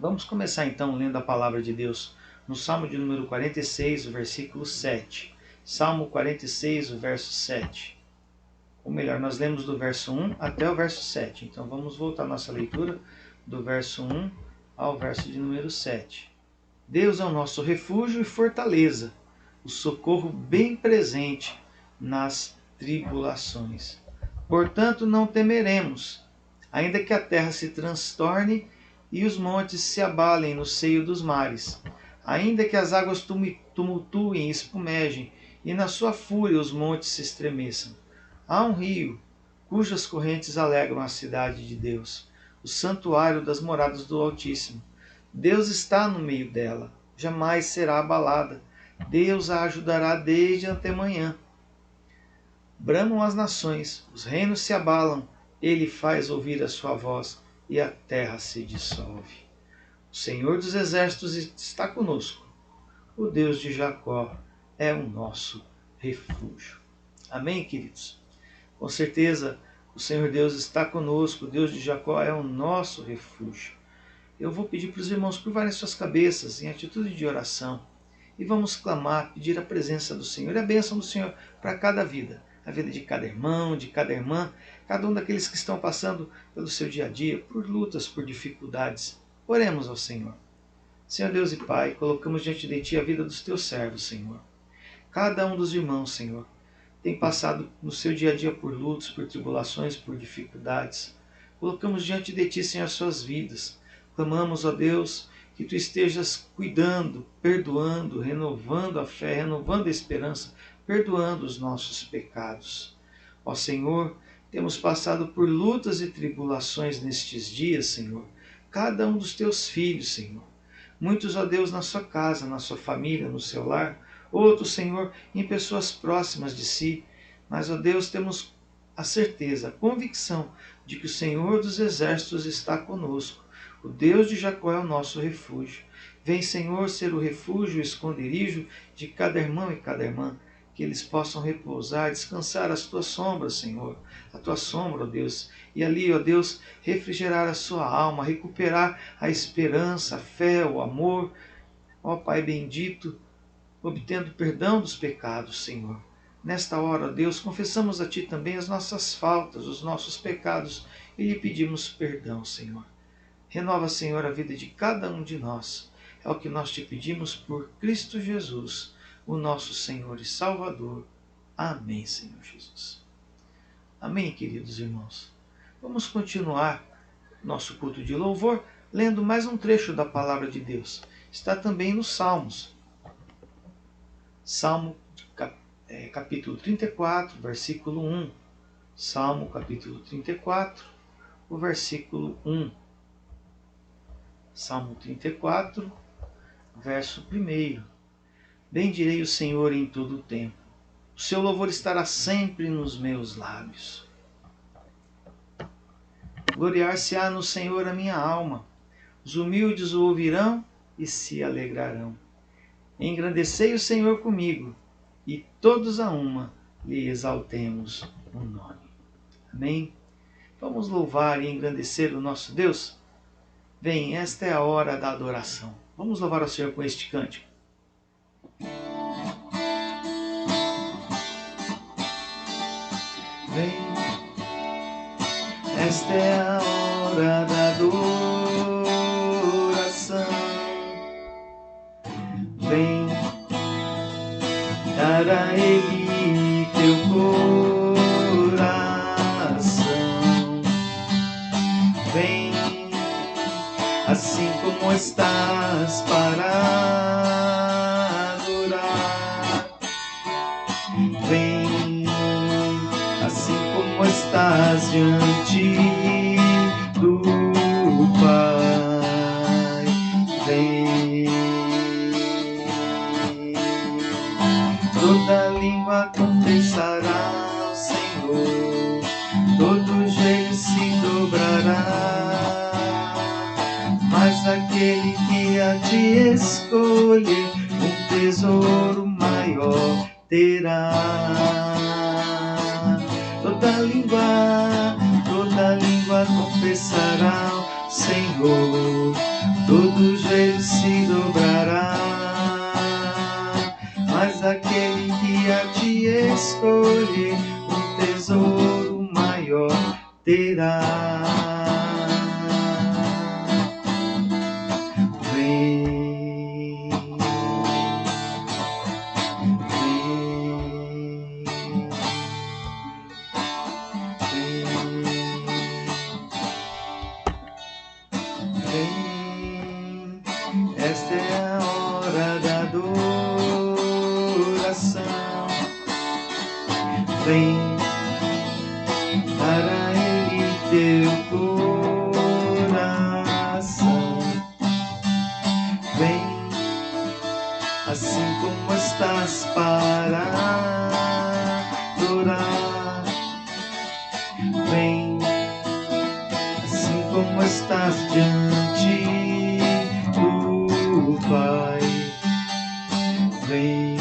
Vamos começar então lendo a palavra de Deus no Salmo de número 46, o versículo 7. Salmo 46, o verso 7. Ou melhor, nós lemos do verso 1 até o verso 7. Então vamos voltar a nossa leitura do verso 1 ao verso de número 7. Deus é o nosso refúgio e fortaleza, o socorro bem presente nas tribulações. Portanto, não temeremos, ainda que a terra se transtorne e os montes se abalem no seio dos mares, ainda que as águas tumultuem e espumejem, e na sua fúria os montes se estremeçam. Há um rio, cujas correntes alegram a cidade de Deus, o santuário das moradas do Altíssimo. Deus está no meio dela, jamais será abalada. Deus a ajudará desde antemanhã. Bramam as nações, os reinos se abalam, ele faz ouvir a sua voz e a terra se dissolve. O Senhor dos exércitos está conosco. O Deus de Jacó é o nosso refúgio. Amém, queridos? Com certeza, o Senhor Deus está conosco. O Deus de Jacó é o nosso refúgio. Eu vou pedir para os irmãos curvarem suas cabeças em atitude de oração e vamos clamar, pedir a presença do Senhor e a bênção do Senhor para cada vida. A vida de cada irmão, de cada irmã, cada um daqueles que estão passando pelo seu dia a dia, por lutas, por dificuldades. Oremos ao Senhor. Senhor Deus e Pai, colocamos diante de Ti a vida dos Teus servos, Senhor. Cada um dos irmãos, Senhor, tem passado no seu dia a dia por lutas, por tribulações, por dificuldades. Colocamos diante de Ti, Senhor, as suas vidas. Clamamos, ó Deus, que Tu estejas cuidando, perdoando, renovando a fé, renovando a esperança, perdoando os nossos pecados. Ó Senhor, temos passado por lutas e tribulações nestes dias, Senhor. Cada um dos Teus filhos, Senhor. Muitos, ó Deus, na sua casa, na sua família, no seu lar. Outros, Senhor, em pessoas próximas de si. Mas, ó Deus, temos a certeza, a convicção de que o Senhor dos exércitos está conosco. O Deus de Jacó é o nosso refúgio. Vem, Senhor, ser o refúgio, o esconderijo de cada irmão e cada irmã, que eles possam repousar, descansar as Tuas sombras, Senhor, a Tua sombra, ó Deus, e ali, ó Deus, refrigerar a sua alma, recuperar a esperança, a fé, o amor, ó Pai bendito, obtendo perdão dos pecados, Senhor. Nesta hora, ó Deus, confessamos a Ti também as nossas faltas, os nossos pecados, e lhe pedimos perdão, Senhor. Renova, Senhor, a vida de cada um de nós. É o que nós te pedimos por Cristo Jesus, o nosso Senhor e Salvador. Amém, Senhor Jesus. Amém, queridos irmãos. Vamos continuar nosso culto de louvor lendo mais um trecho da palavra de Deus. Está também nos Salmos. Salmo capítulo 34, versículo 1. Salmo capítulo 34, o versículo 1. Salmo 34, verso 1. Bendirei o Senhor em todo o tempo. O seu louvor estará sempre nos meus lábios. Gloriar-se-á no Senhor a minha alma. Os humildes o ouvirão e se alegrarão. Engrandecei o Senhor comigo, e todos a uma lhe exaltemos o nome. Amém? Vamos louvar e engrandecer o nosso Deus? Vem, esta é a hora da adoração. Vamos louvar ao Senhor com este cântico. Vem, esta é a hora da adoração. Vem, dar a Ele teu coração. Vem, assim como estás para adorar. Vem, assim como estás diante do Pai. Vem, toda língua confessará ao Senhor, todo joelho se dobrará, mas aquele que a te escolher, um tesouro maior terá. Toda língua confessará ao Senhor, todo joelho se dobrará, mas aquele que a ti escolher, um tesouro maior terá. Vem, vem, vem, esta é a hora da adoração. Vem para ele teu coração. Vem assim como estás para adorar. Vem assim como estás diante do Pai. Vem,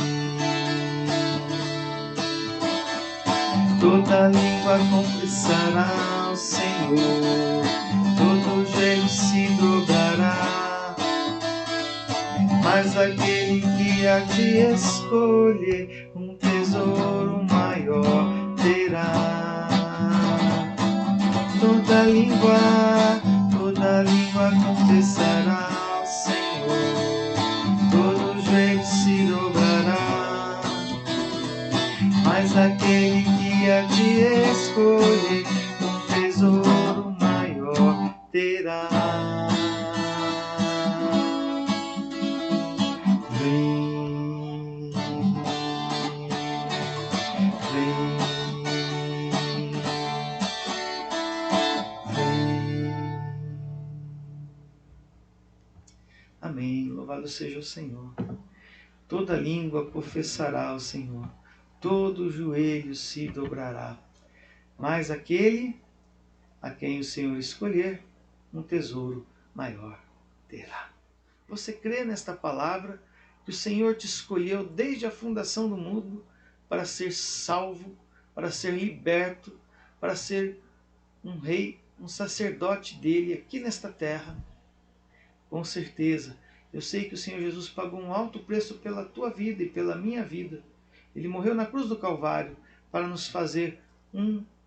toda língua confessará ao Senhor, todo joelho se dobrará, mas aquele que a ti escolher, um tesouro maior terá. Toda língua confessará ao Senhor, todo joelho se dobrará, mas aquele que a ti escolher, um tesouro maior terá. Vem, vem, vem. Amém. Louvado seja o Senhor. Toda língua confessará ao Senhor, todo joelho se dobrará, mas aquele a quem o Senhor escolher, um tesouro maior terá. Você crê nesta palavra, que o Senhor te escolheu desde a fundação do mundo para ser salvo, para ser liberto, para ser um rei, um sacerdote dele aqui nesta terra? Com certeza, eu sei que o Senhor Jesus pagou um alto preço pela tua vida e pela minha vida. Ele morreu na cruz do Calvário para nos fazer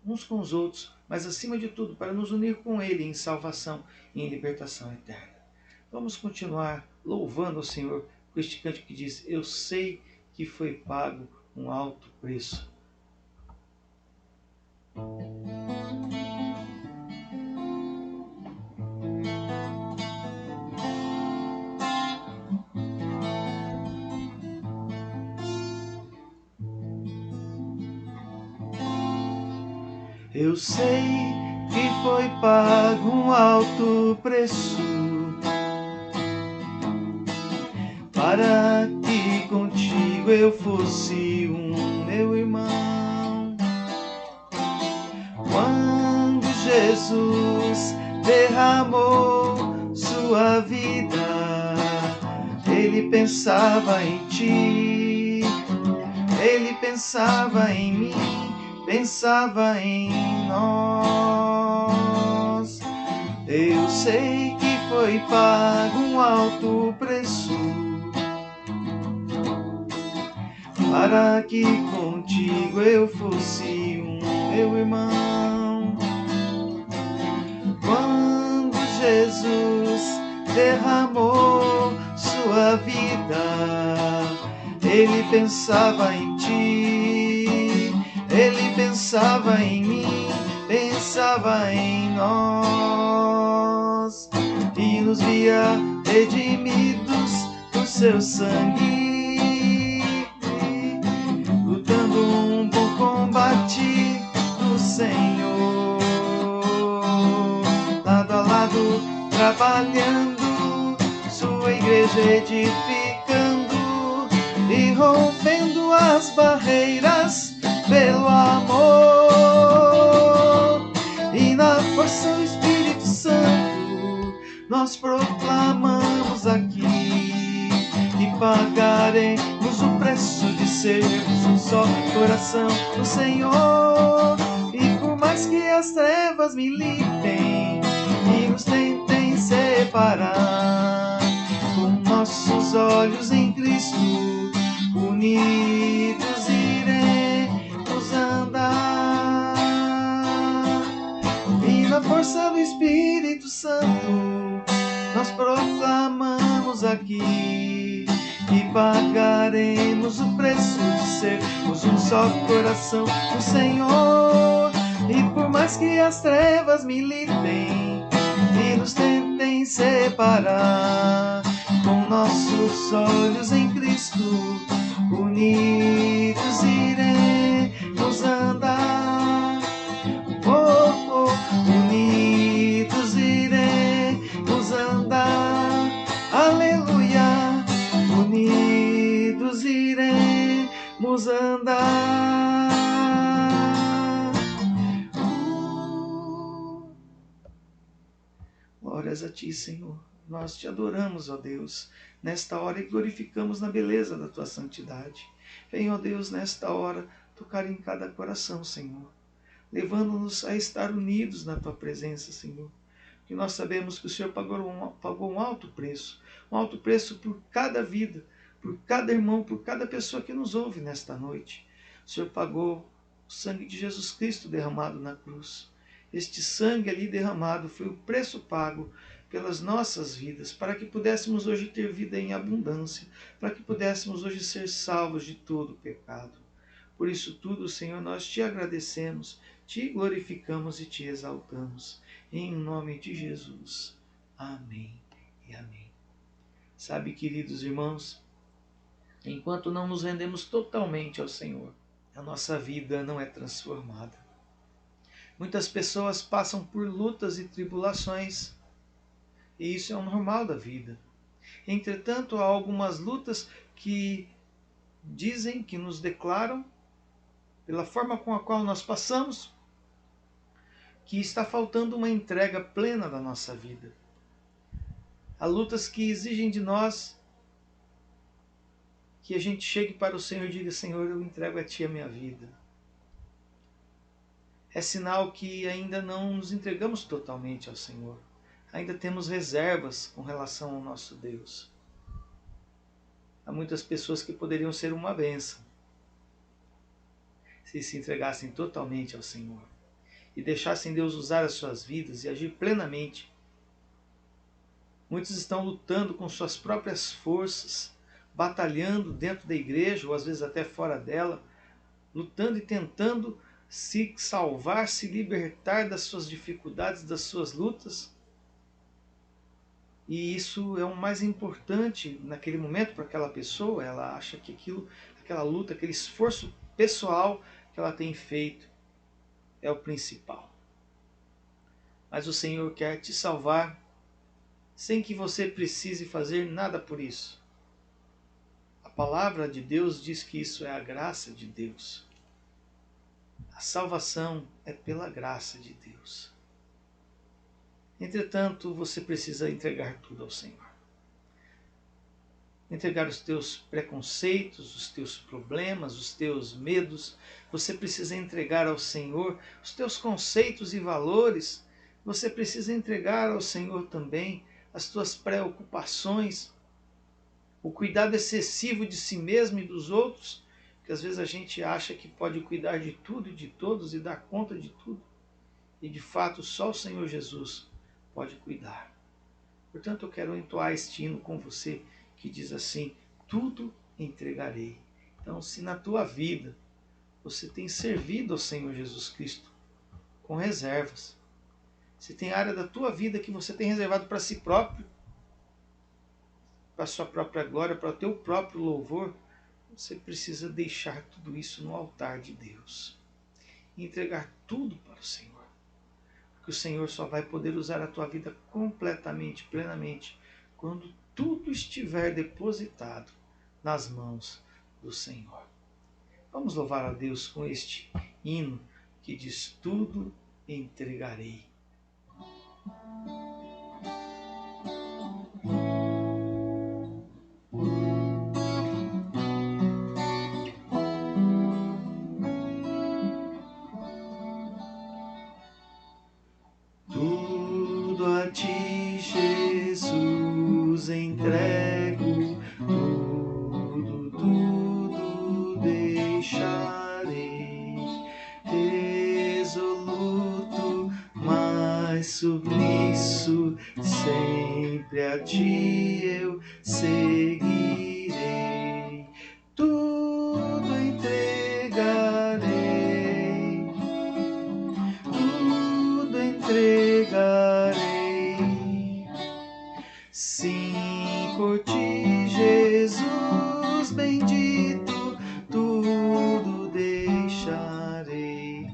uns com os outros, mas acima de tudo para nos unir com Ele em salvação e em libertação eterna. Vamos continuar louvando ao Senhor com este cântico que diz: eu sei que foi pago um alto preço. Eu sei que foi pago um alto preço para que contigo eu fosse um meu irmão. Quando Jesus derramou sua vida, Ele pensava em ti, Ele pensava em mim, pensava em nós. Eu sei que foi pago um alto preço para que contigo eu fosse um meu irmão. Quando Jesus derramou sua vida, Ele pensava em ti, Ele pensava em mim, pensava em nós, e nos via redimidos por seu sangue, lutando um bom combate do Senhor, lado a lado, trabalhando, sua igreja edificando e rompendo as barreiras pelo amor. E na força do Espírito Santo nós proclamamos aqui que pagaremos o preço de sermos um só coração no Senhor. E por mais que as trevas militem e nos tentem separar, nossos olhos em Cristo, unidos iremos andar, e na força do Espírito Santo nós proclamamos aqui e pagaremos o preço de sermos um só coração no Senhor. E por mais que as trevas militem e nos tentem separar, com nossos olhos em Cristo, unidos iremos andar. Oh, oh, unidos iremos andar. Aleluia, unidos iremos andar. Glórias a Ti, Senhor. Nós Te adoramos, ó Deus, nesta hora e glorificamos na beleza da Tua santidade. Venha, ó Deus, nesta hora, tocar em cada coração, Senhor, levando-nos a estar unidos na Tua presença, Senhor. Que nós sabemos que o Senhor pagou um alto preço por cada vida, por cada irmão, por cada pessoa que nos ouve nesta noite. O Senhor pagou o sangue de Jesus Cristo derramado na cruz. Este sangue ali derramado foi o preço pago pelas nossas vidas, para que pudéssemos hoje ter vida em abundância, para que pudéssemos hoje ser salvos de todo o pecado. Por isso tudo, Senhor, nós Te agradecemos, Te glorificamos e Te exaltamos. Em nome de Jesus. Amém e amém. Sabe, queridos irmãos, enquanto não nos rendemos totalmente ao Senhor, a nossa vida não é transformada. Muitas pessoas passam por lutas e tribulações, e isso é o normal da vida. Entretanto, há algumas lutas que dizem, que nos declaram, pela forma com a qual nós passamos, que está faltando uma entrega plena da nossa vida. Há lutas que exigem de nós que a gente chegue para o Senhor e diga: Senhor, eu entrego a Ti a minha vida. É sinal que ainda não nos entregamos totalmente ao Senhor. Ainda temos reservas com relação ao nosso Deus. Há muitas pessoas que poderiam ser uma bênção se entregassem totalmente ao Senhor e deixassem Deus usar as suas vidas e agir plenamente. Muitos estão lutando com suas próprias forças, batalhando dentro da igreja ou às vezes até fora dela, lutando e tentando se salvar, se libertar das suas dificuldades, das suas lutas. E isso é o mais importante naquele momento para aquela pessoa. Ela acha que aquela luta, aquele esforço pessoal que ela tem feito é o principal. Mas o Senhor quer te salvar sem que você precise fazer nada por isso. A palavra de Deus diz que isso é a graça de Deus. A salvação é pela graça de Deus. Entretanto, você precisa entregar tudo ao Senhor. Entregar os teus preconceitos, os teus problemas, os teus medos. Você precisa entregar ao Senhor os teus conceitos e valores. Você precisa entregar ao Senhor também as tuas preocupações, o cuidado excessivo de si mesmo e dos outros, porque às vezes a gente acha que pode cuidar de tudo e de todos e dar conta de tudo. E de fato só o Senhor Jesus pode cuidar. Portanto, eu quero entoar este hino com você que diz assim: tudo entregarei. Então, se na tua vida você tem servido ao Senhor Jesus Cristo com reservas, se tem área da tua vida que você tem reservado para si próprio, para a sua própria glória, para o teu próprio louvor, você precisa deixar tudo isso no altar de Deus e entregar tudo para o Senhor. Porque o Senhor só vai poder usar a tua vida completamente, plenamente, quando tudo estiver depositado nas mãos do Senhor. Vamos louvar a Deus com este hino que diz: tudo entregarei. Tudo a Ti, Jesus, entrego, submisso, sempre a ti eu seguirei. Tudo entregarei, tudo entregarei. Sim, por ti, Jesus bendito, tudo deixarei.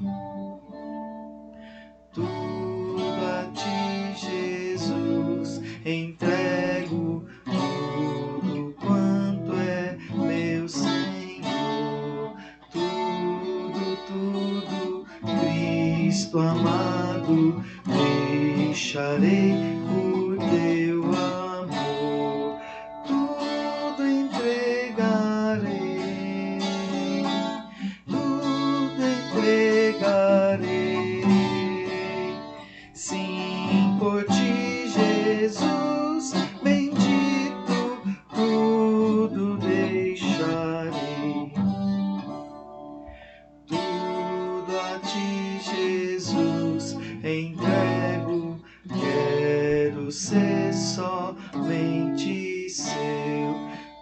Tudo a ti, Jesus, entrego tudo quanto é meu Senhor. Tudo, tudo, Cristo amado, deixarei por teu amor. Tudo entregarei, tudo entregarei. Sim, por ti, Jesus bendito, tudo deixarei. Tudo a ti, Jesus, entrego. Quero ser somente seu,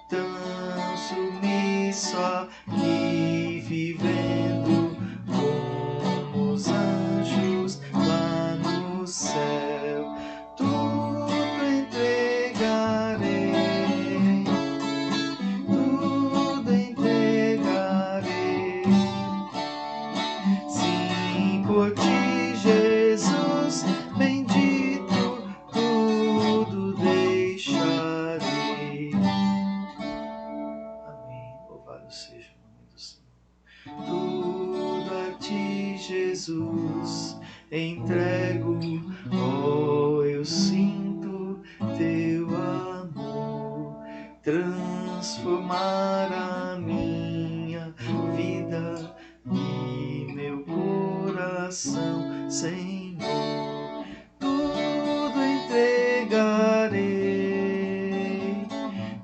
tão submisso aqui, vivendo como os anjos lá no céu. Tudo entregarei, tudo entregarei. Sim, por ti, Jesus bendito, tudo deixarei. Amém. Louvado seja o nome do Senhor. Tudo a ti, Jesus, entrego. Oh, eu sinto teu amor transformar a minha vida e meu coração, Senhor. Tudo entregarei,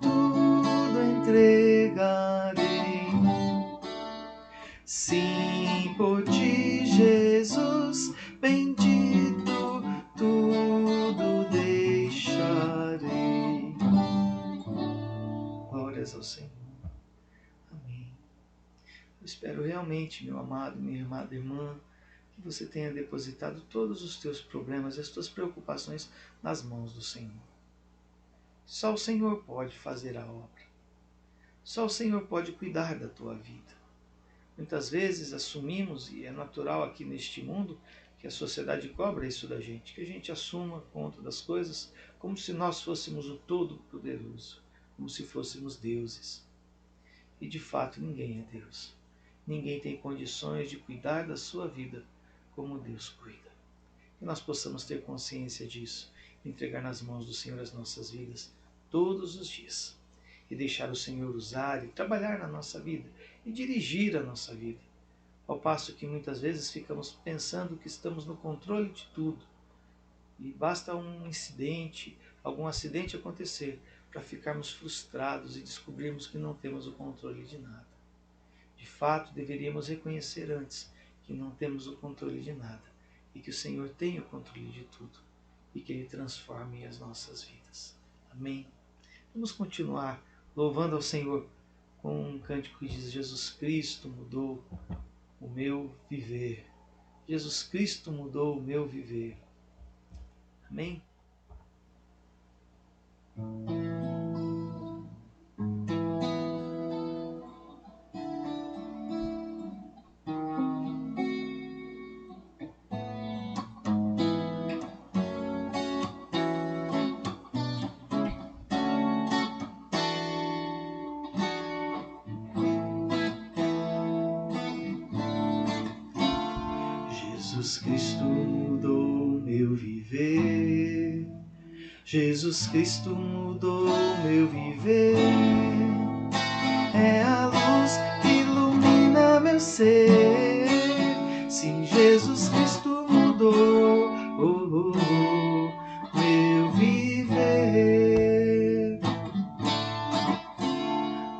tudo entregarei. Sim, por ti, Jesus bendito, tudo deixarei. Glórias ao Senhor. Amém. Eu espero realmente, meu amado, minha amada irmã, que você tenha depositado todos os teus problemas e as tuas preocupações nas mãos do Senhor. Só o Senhor pode fazer a obra. Só o Senhor pode cuidar da tua vida. Muitas vezes assumimos, e é natural aqui neste mundo, que a sociedade cobra isso da gente, que a gente assuma conta das coisas como se nós fôssemos o Todo-Poderoso, como se fôssemos deuses. E de fato ninguém é Deus. Ninguém tem condições de cuidar da sua vida como Deus cuida. Que nós possamos ter consciência disso, entregar nas mãos do Senhor as nossas vidas todos os dias e deixar o Senhor usar e trabalhar na nossa vida e dirigir a nossa vida. Ao passo que muitas vezes ficamos pensando que estamos no controle de tudo e basta um incidente, algum acidente acontecer para ficarmos frustrados e descobrirmos que não temos o controle de nada. De fato, deveríamos reconhecer antes que não temos o controle de nada e que o Senhor tem o controle de tudo e que Ele transforme as nossas vidas. Amém? Vamos continuar louvando ao Senhor com um cântico que diz: Jesus Cristo mudou o meu viver. Jesus Cristo mudou o meu viver. Amém? Jesus Cristo mudou meu viver. Jesus Cristo mudou meu viver. É a luz que ilumina meu ser. Sim, Jesus Cristo mudou meu viver.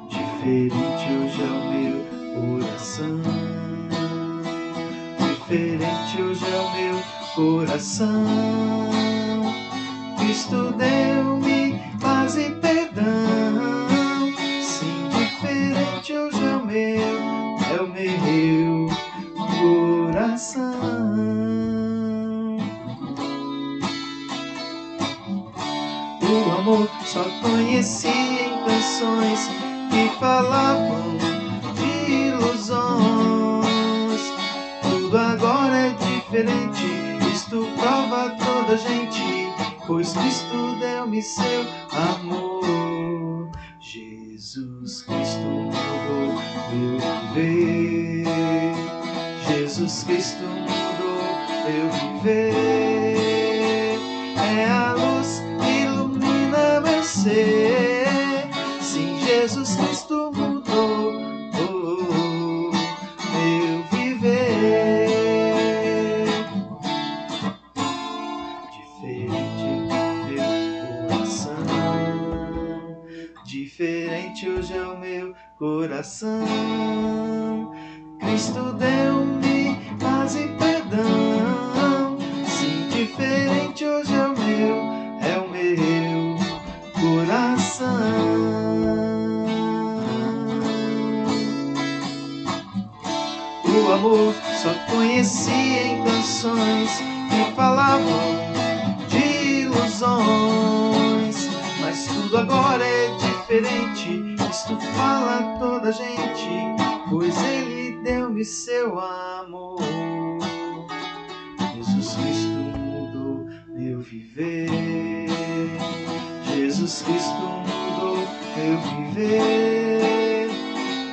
Diferente hoje é o meu coração. Diferente hoje é o meu coração. Cristo deu-me paz e perdão. Sim, diferente hoje é o meu coração. O amor só conheci em canções que falavam de ilusões. Tudo agora é diferente, Cristo prova a toda gente, pois Cristo deu-me seu amor. Jesus Cristo mudou meu viver. Jesus Cristo mudou meu viver. É a luz que ilumina meu ser. Sim, Jesus Cristo mudou meu viver. Diferente meu coração. Diferente hoje é o meu coração. Cristo deu-me paz e perdão. Sim, diferente hoje é o meu coração. O amor só conheci em canções que falavam de ilusões, mas tudo agora é diferente. Cristo fala a toda gente, pois Ele deu-me seu amor. Jesus Cristo mudou meu viver. Jesus Cristo mudou meu viver.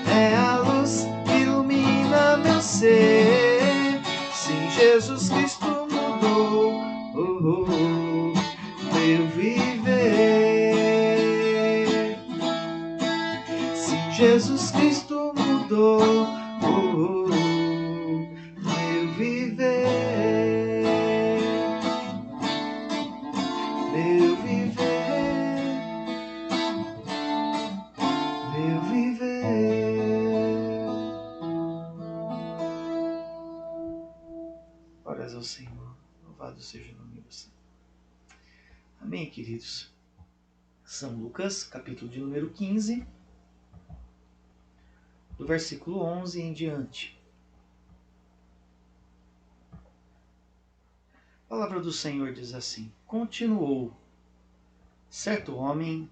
É a luz que ilumina meu ser. Sim, Jesus Cristo mudou meu viver. Sim, Jesus Cristo mudou meu viver. Meu viver. Meu viver. Glórias ao Senhor. Louvado seja o nome do Senhor. Amém, queridos. São Lucas, capítulo de número 15, do versículo 11 em diante. A palavra do Senhor diz assim: continuou. Certo homem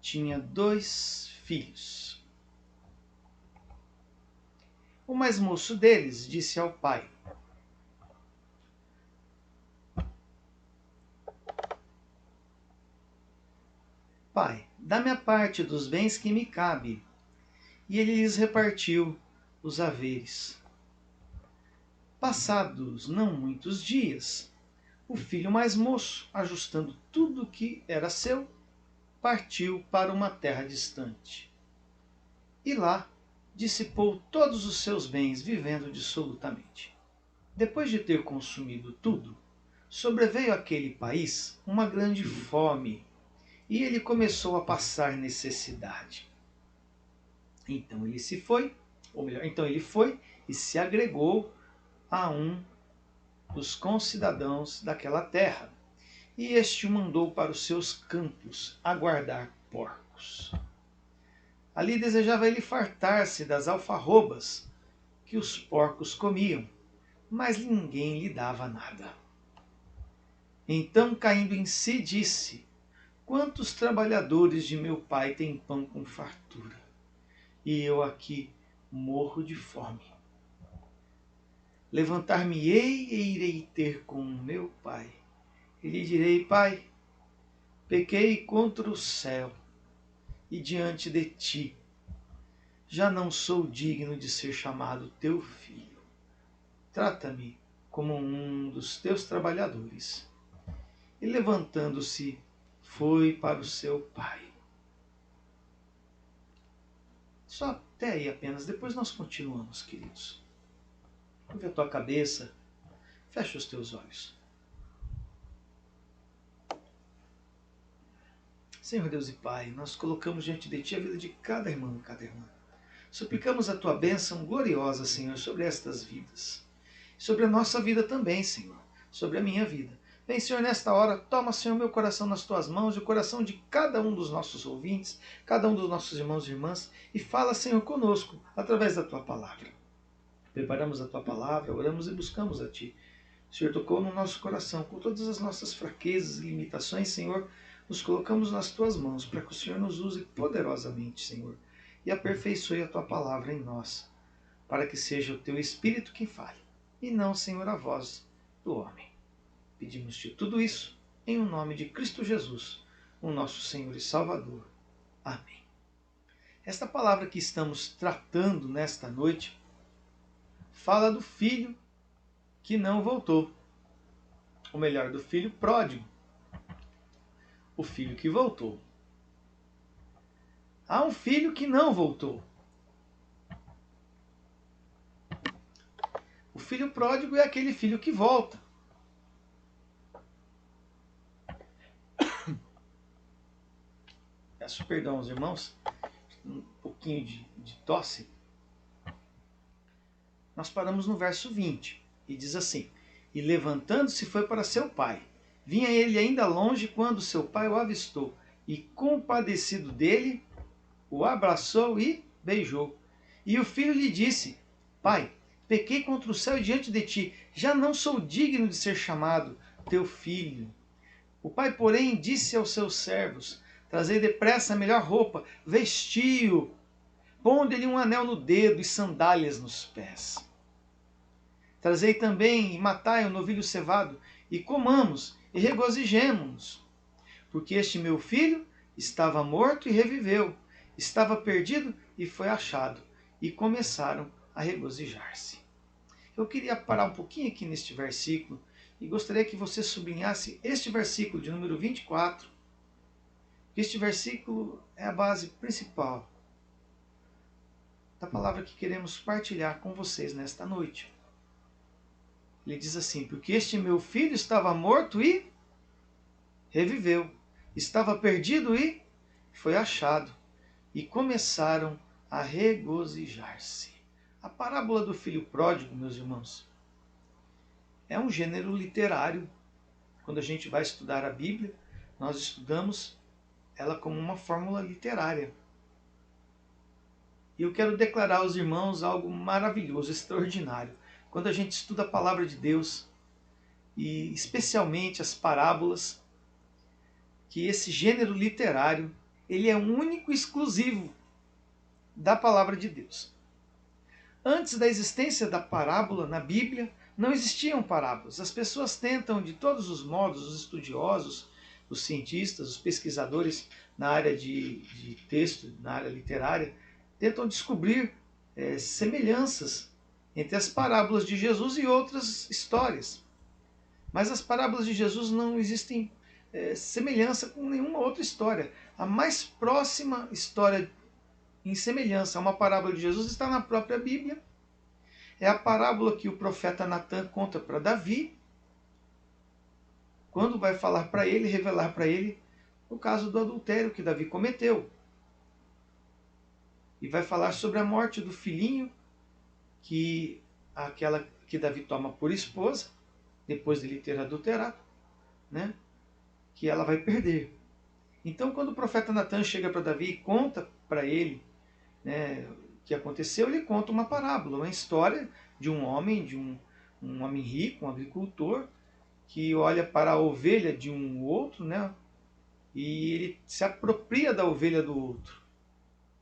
tinha 2 filhos. O mais moço deles disse ao pai: Pai, dá-me a parte dos bens que me cabe. E ele lhes repartiu os haveres. Passados não muitos dias, o filho mais moço, ajustando tudo o que era seu, partiu para uma terra distante. E lá dissipou todos os seus bens, vivendo dissolutamente. Depois de ter consumido tudo, sobreveio àquele país uma grande fome, e ele começou a passar necessidade. Então ele foi e se agregou a um dos concidadãos daquela terra, e este o mandou para os seus campos a guardar porcos. Ali desejava ele fartar-se das alfarrobas que os porcos comiam, mas ninguém lhe dava nada. Então, caindo em si, disse: Quantos trabalhadores de meu pai têm pão com fartura, e eu aqui morro de fome. Levantar-me-ei e irei ter com meu pai, e lhe direi: Pai, pequei contra o céu e diante de ti. Já não sou digno de ser chamado teu filho. Trata-me como um dos teus trabalhadores. E levantando-se, foi para o seu pai. Só até aí apenas, depois nós continuamos, queridos. Curva a tua cabeça, fecha os teus olhos. Senhor Deus e Pai, nós colocamos diante de Ti a vida de cada irmão e cada irmã. Suplicamos a Tua bênção gloriosa, Senhor, sobre estas vidas. Sobre a nossa vida também, Senhor. sobre a minha vida. Vem, Senhor, nesta hora, toma, Senhor, meu coração nas tuas mãos e o coração de cada um dos nossos ouvintes, cada um dos nossos irmãos e irmãs, e fala, Senhor, conosco, através da tua palavra. Preparamos a tua palavra, oramos e buscamos a ti. O Senhor tocou no nosso coração, com todas as nossas fraquezas e limitações, Senhor, nos colocamos nas tuas mãos, para que o Senhor nos use poderosamente, Senhor, e aperfeiçoe a tua palavra em nós, para que seja o teu Espírito quem fale, e não, Senhor, a voz do homem. Pedimos-te tudo isso em o nome de Cristo Jesus, o nosso Senhor e Salvador. Amém. Esta palavra que estamos tratando nesta noite fala do filho que não voltou. Ou melhor, do filho pródigo. O filho que voltou. Há um filho que não voltou. O filho pródigo é aquele filho que volta. Peço perdão aos irmãos, um pouquinho de tosse. Nós paramos no verso 20 e diz assim: E levantando-se foi para seu pai. Vinha ele ainda longe quando seu pai o avistou, e compadecido dele, o abraçou e beijou. E o filho lhe disse: Pai, pequei contra o céu e diante de ti, já não sou digno de ser chamado teu filho. O pai, porém, disse aos seus servos: Trazei depressa a melhor roupa, vestiu, pondo-lhe um anel no dedo e sandálias nos pés. Trazei também e matai o novilho cevado, e comamos, e regozijemo-nos. Porque este meu filho estava morto e reviveu, estava perdido e foi achado. E começaram a regozijar-se. Eu queria parar um pouquinho aqui neste versículo, e gostaria que você sublinhasse este versículo de número 24. Este versículo é a base principal da palavra que queremos partilhar com vocês nesta noite. Ele diz assim: Porque este meu filho estava morto e reviveu, estava perdido e foi achado, e começaram a regozijar-se. A parábola do filho pródigo, meus irmãos, é um gênero literário. Quando a gente vai estudar a Bíblia, nós estudamos ela como uma fórmula literária. E eu quero declarar aos irmãos algo maravilhoso, extraordinário. Quando a gente estuda a palavra de Deus, e especialmente as parábolas, que esse gênero literário, ele é único e exclusivo da palavra de Deus. Antes da existência da parábola na Bíblia, não existiam parábolas. As pessoas tentam, de todos os modos, os estudiosos, os cientistas, os pesquisadores na área de texto, na área literária, tentam descobrir semelhanças entre as parábolas de Jesus e outras histórias. Mas as parábolas de Jesus não existem semelhança com nenhuma outra história. A mais próxima história em semelhança a uma parábola de Jesus está na própria Bíblia. É a parábola que o profeta Natan conta para Davi, quando vai falar para ele, revelar para ele o caso do adultério que Davi cometeu. E vai falar sobre a morte do filhinho que Davi toma por esposa, depois de ele ter adulterado, né? Que ela vai perder. Então, quando o profeta Natan chega para Davi e conta para ele, né, o que aconteceu, ele conta uma parábola, uma história de um homem, um homem rico, um agricultor, que olha para a ovelha de um outro, né, e ele se apropria da ovelha do outro.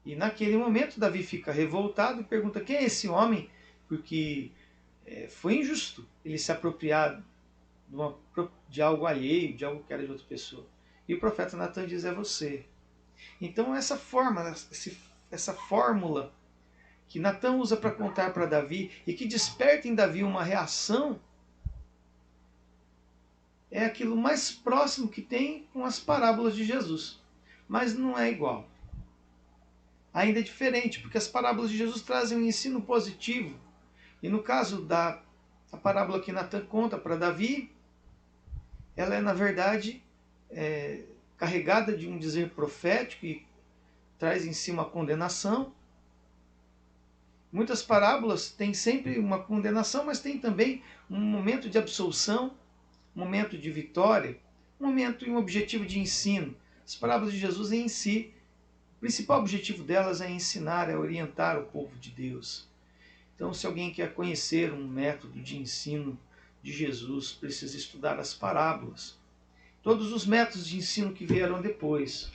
E naquele momento Davi fica revoltado e pergunta: quem é esse homem? Porque foi injusto ele se apropriar de algo alheio, de algo que era de outra pessoa. E o profeta Natan diz: é você. Então essa fórmula que Natan usa para contar para Davi e que desperta em Davi uma reação, é aquilo mais próximo que tem com as parábolas de Jesus. Mas não é igual. Ainda é diferente, porque as parábolas de Jesus trazem um ensino positivo. E no caso da parábola que Natan conta para Davi, ela é, na verdade, carregada de um dizer profético e traz em si uma condenação. Muitas parábolas têm sempre uma condenação, mas tem também um momento de absolução. um momento de vitória, um momento e um objetivo de ensino. As parábolas de Jesus em si, o principal objetivo delas é ensinar, é orientar o povo de Deus. Então, se alguém quer conhecer um método de ensino de Jesus, precisa estudar as parábolas. Todos os métodos de ensino que vieram depois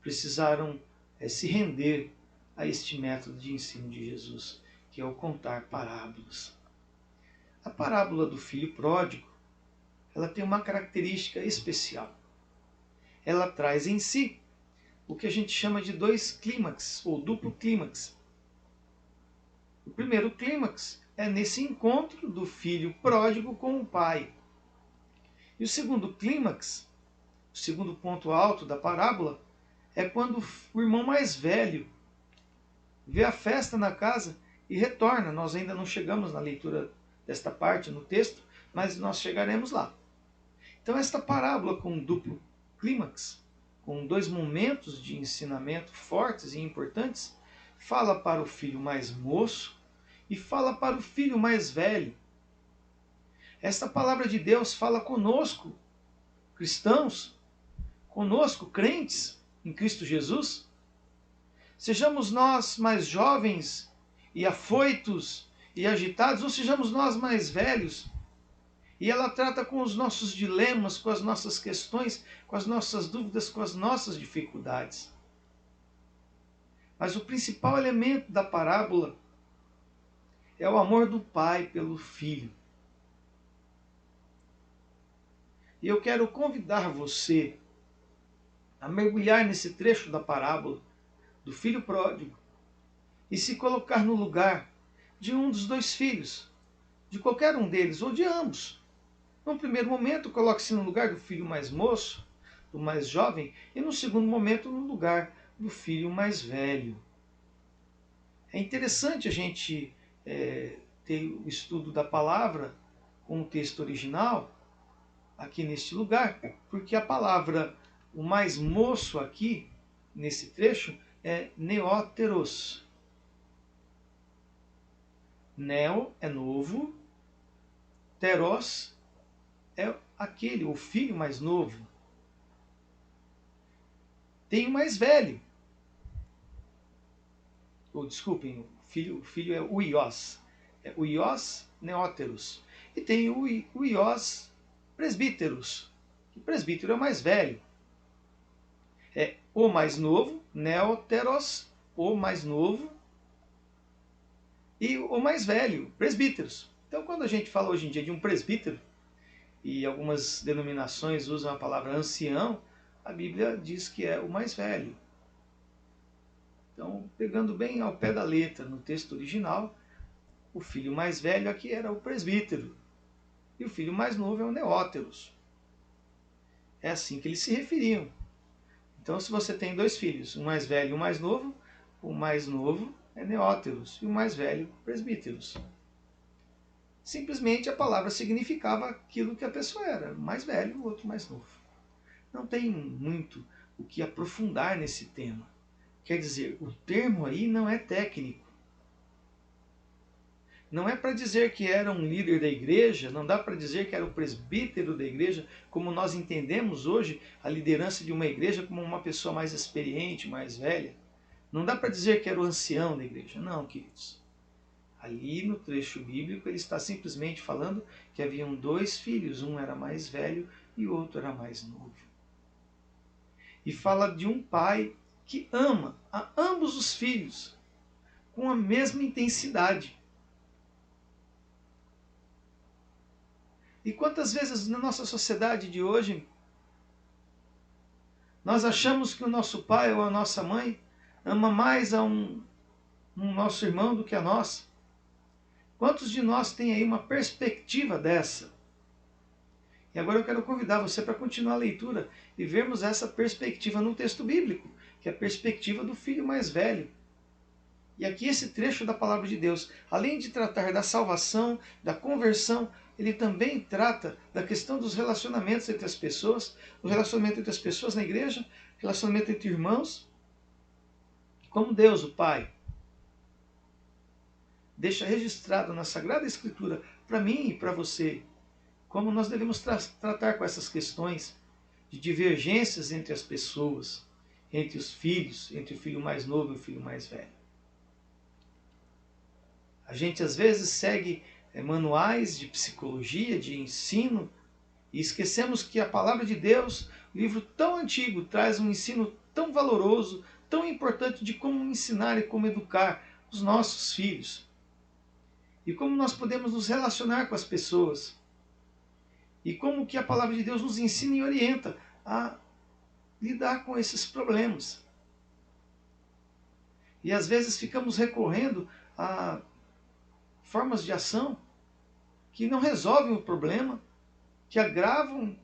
precisaram se render a este método de ensino de Jesus, que é o contar parábolas. A parábola do filho pródigo, ela tem uma característica especial. Ela traz em si o que a gente chama de dois clímax, ou duplo clímax. O primeiro clímax é nesse encontro do filho pródigo com o pai. E o segundo clímax, o segundo ponto alto da parábola, é quando o irmão mais velho vê a festa na casa e retorna. Nós ainda não chegamos na leitura desta parte no texto, mas nós chegaremos lá. Então esta parábola com um duplo clímax, com dois momentos de ensinamento fortes e importantes, fala para o filho mais moço e fala para o filho mais velho. Esta palavra de Deus fala conosco, cristãos, conosco, crentes em Cristo Jesus. Sejamos nós mais jovens e afoitos e agitados, ou sejamos nós mais velhos. E ela trata com os nossos dilemas, com as nossas questões, com as nossas dúvidas, com as nossas dificuldades. Mas o principal elemento da parábola é o amor do pai pelo filho. E eu quero convidar você a mergulhar nesse trecho da parábola do filho pródigo e se colocar no lugar de um dos dois filhos, de qualquer um deles, ou de ambos. Num primeiro momento, coloque-se no lugar do filho mais moço, do mais jovem, e no segundo momento, no lugar do filho mais velho. É interessante a gente ter o estudo da palavra com o texto original aqui neste lugar, porque a palavra, o mais moço aqui, nesse trecho, é neóteros. Neo é novo, teros é aquele, o filho mais novo. Tem o mais velho. Ou desculpem, o filho é uios. É uios neóteros. E tem o uios presbíteros. O presbítero é o mais velho. É o mais novo, neóteros, o mais novo, e o mais velho, presbíteros. Então, quando a gente fala hoje em dia de um presbítero, e algumas denominações usam a palavra ancião, a Bíblia diz que é o mais velho. Então, pegando bem ao pé da letra no texto original, o filho mais velho aqui era o presbítero, e o filho mais novo é o neóteros. É assim que eles se referiam. Então, se você tem dois filhos, um mais velho e um mais novo, o mais novo é neóteros e o mais velho, presbíteros. Simplesmente a palavra significava aquilo que a pessoa era, mais velho, o outro mais novo. Não tem muito o que aprofundar nesse tema. Quer dizer, o termo aí não é técnico. Não é para dizer que era um líder da igreja, não dá para dizer que era o presbítero da igreja, como nós entendemos hoje a liderança de uma igreja como uma pessoa mais experiente, mais velha. Não dá para dizer que era o ancião da igreja. Não, queridos. Ali no trecho bíblico ele está simplesmente falando que haviam dois filhos, um era mais velho e o outro era mais novo. E fala de um pai que ama a ambos os filhos com a mesma intensidade. E quantas vezes na nossa sociedade de hoje nós achamos que o nosso pai ou a nossa mãe ama mais a um nosso irmão do que a nós? Quantos de nós tem aí uma perspectiva dessa? E agora eu quero convidar você para continuar a leitura e vermos essa perspectiva no texto bíblico, que é a perspectiva do filho mais velho. E aqui esse trecho da palavra de Deus, além de tratar da salvação, da conversão, ele também trata da questão dos relacionamentos entre as pessoas, do relacionamento entre as pessoas na igreja, relacionamento entre irmãos, como Deus, o Pai, deixa registrado na Sagrada Escritura, para mim e para você, como nós devemos tratar com essas questões de divergências entre as pessoas, entre os filhos, entre o filho mais novo e o filho mais velho. A gente às vezes segue manuais de psicologia, de ensino, e esquecemos que a palavra de Deus, livro tão antigo, traz um ensino tão valoroso, tão importante de como ensinar e como educar os nossos filhos. E como nós podemos nos relacionar com as pessoas. E como que a palavra de Deus nos ensina e orienta a lidar com esses problemas. E às vezes ficamos recorrendo a formas de ação que não resolvem o problema, que agravam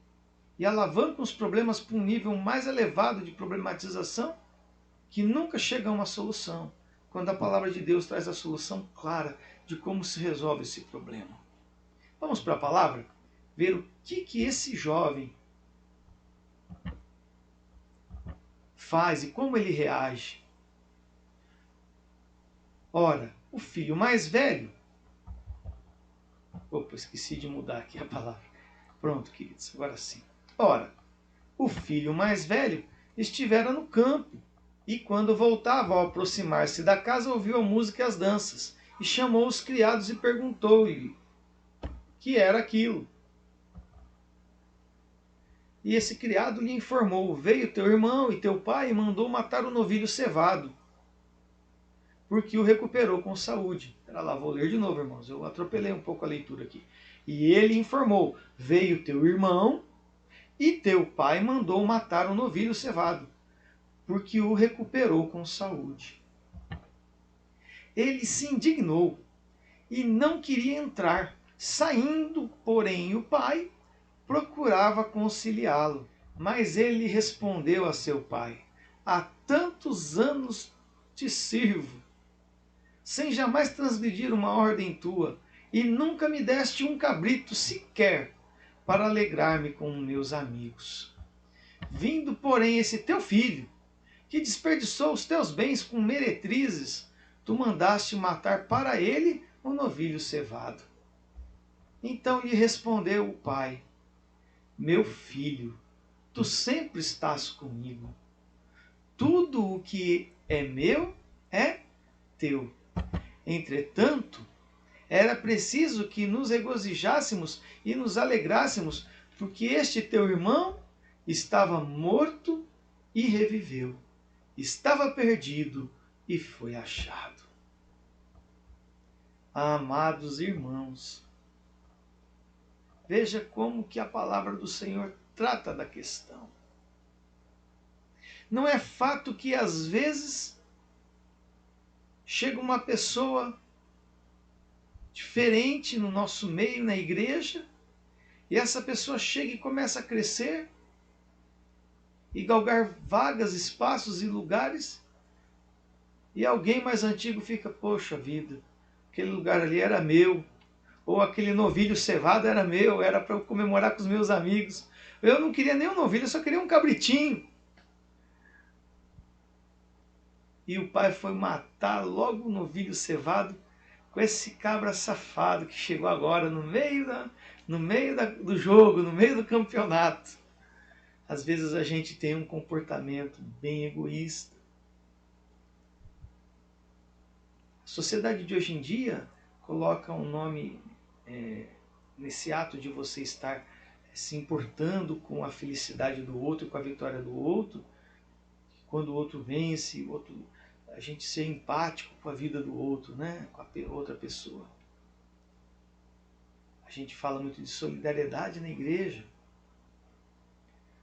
e alavancam os problemas para um nível mais elevado de problematização, que nunca chega a uma solução, quando a palavra de Deus traz a solução clara de como se resolve esse problema. Vamos para a palavra? Ver o que esse jovem faz e como ele reage. Ora, o filho mais velho... Opa, esqueci de mudar aqui a palavra. Pronto, queridos, agora sim. Ora, o filho mais velho estivera no campo, e quando voltava, ao aproximar-se da casa, ouviu a música e as danças, e chamou os criados e perguntou-lhe que era aquilo. E esse criado lhe informou: veio teu irmão e teu pai e mandou matar o novilho cevado, porque o recuperou com saúde. Espera lá, vou ler de novo, irmãos. Eu atropelei um pouco a leitura aqui. E ele informou: veio teu irmão e teu pai mandou matar o novilho cevado, porque o recuperou com saúde. Ele se indignou e não queria entrar. Saindo, porém, o pai procurava conciliá-lo. Mas ele respondeu a seu pai: há tantos anos te sirvo, sem jamais transgredir uma ordem tua, e nunca me deste um cabrito sequer para alegrar-me com meus amigos. Vindo, porém, esse teu filho, que desperdiçou os teus bens com meretrizes, tu mandaste matar para ele o novilho cevado. Então lhe respondeu o pai: meu filho, tu sempre estás comigo. Tudo o que é meu é teu. Entretanto, era preciso que nos regozijássemos e nos alegrássemos, porque este teu irmão estava morto e reviveu. Estava perdido e foi achado. Amados irmãos, veja como que a palavra do Senhor trata da questão. Não é fato que às vezes chega uma pessoa diferente no nosso meio, na igreja, e essa pessoa chega e começa a crescer e galgar vagas, espaços e lugares, e alguém mais antigo fica: poxa vida, aquele lugar ali era meu, ou aquele novilho cevado era meu, era para eu comemorar com os meus amigos. Eu não queria nem um novilho, eu só queria um cabritinho. E o pai foi matar logo o novilho cevado com esse cabra safado que chegou agora no meio do jogo, no meio do campeonato. Às vezes a gente tem um comportamento bem egoísta. A sociedade de hoje em dia coloca um nome nesse ato de você estar se importando com a felicidade do outro, com a vitória do outro. Quando o outro vence, a gente ser empático com a vida do outro, né? Com a outra pessoa. A gente fala muito de solidariedade na igreja.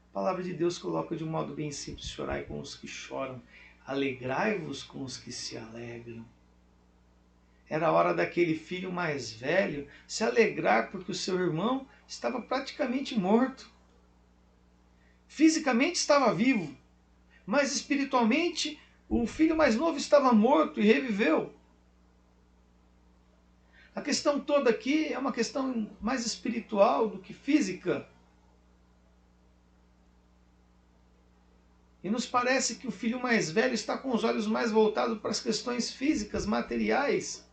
A palavra de Deus coloca de um modo bem simples: chorai com os que choram, alegrai-vos com os que se alegram. Era a hora daquele filho mais velho se alegrar porque o seu irmão estava praticamente morto. Fisicamente estava vivo, mas espiritualmente o filho mais novo estava morto e reviveu. A questão toda aqui é uma questão mais espiritual do que física. E nos parece que o filho mais velho está com os olhos mais voltados para as questões físicas, materiais.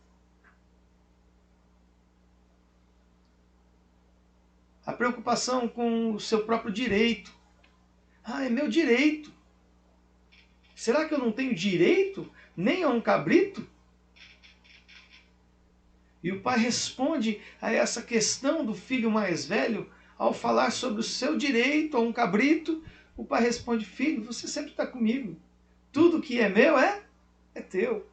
A preocupação com o seu próprio direito. Ah, é meu direito. Será que eu não tenho direito nem a um cabrito? E o pai responde a essa questão do filho mais velho ao falar sobre o seu direito a um cabrito. O pai responde: filho, você sempre está comigo. Tudo que é meu é teu.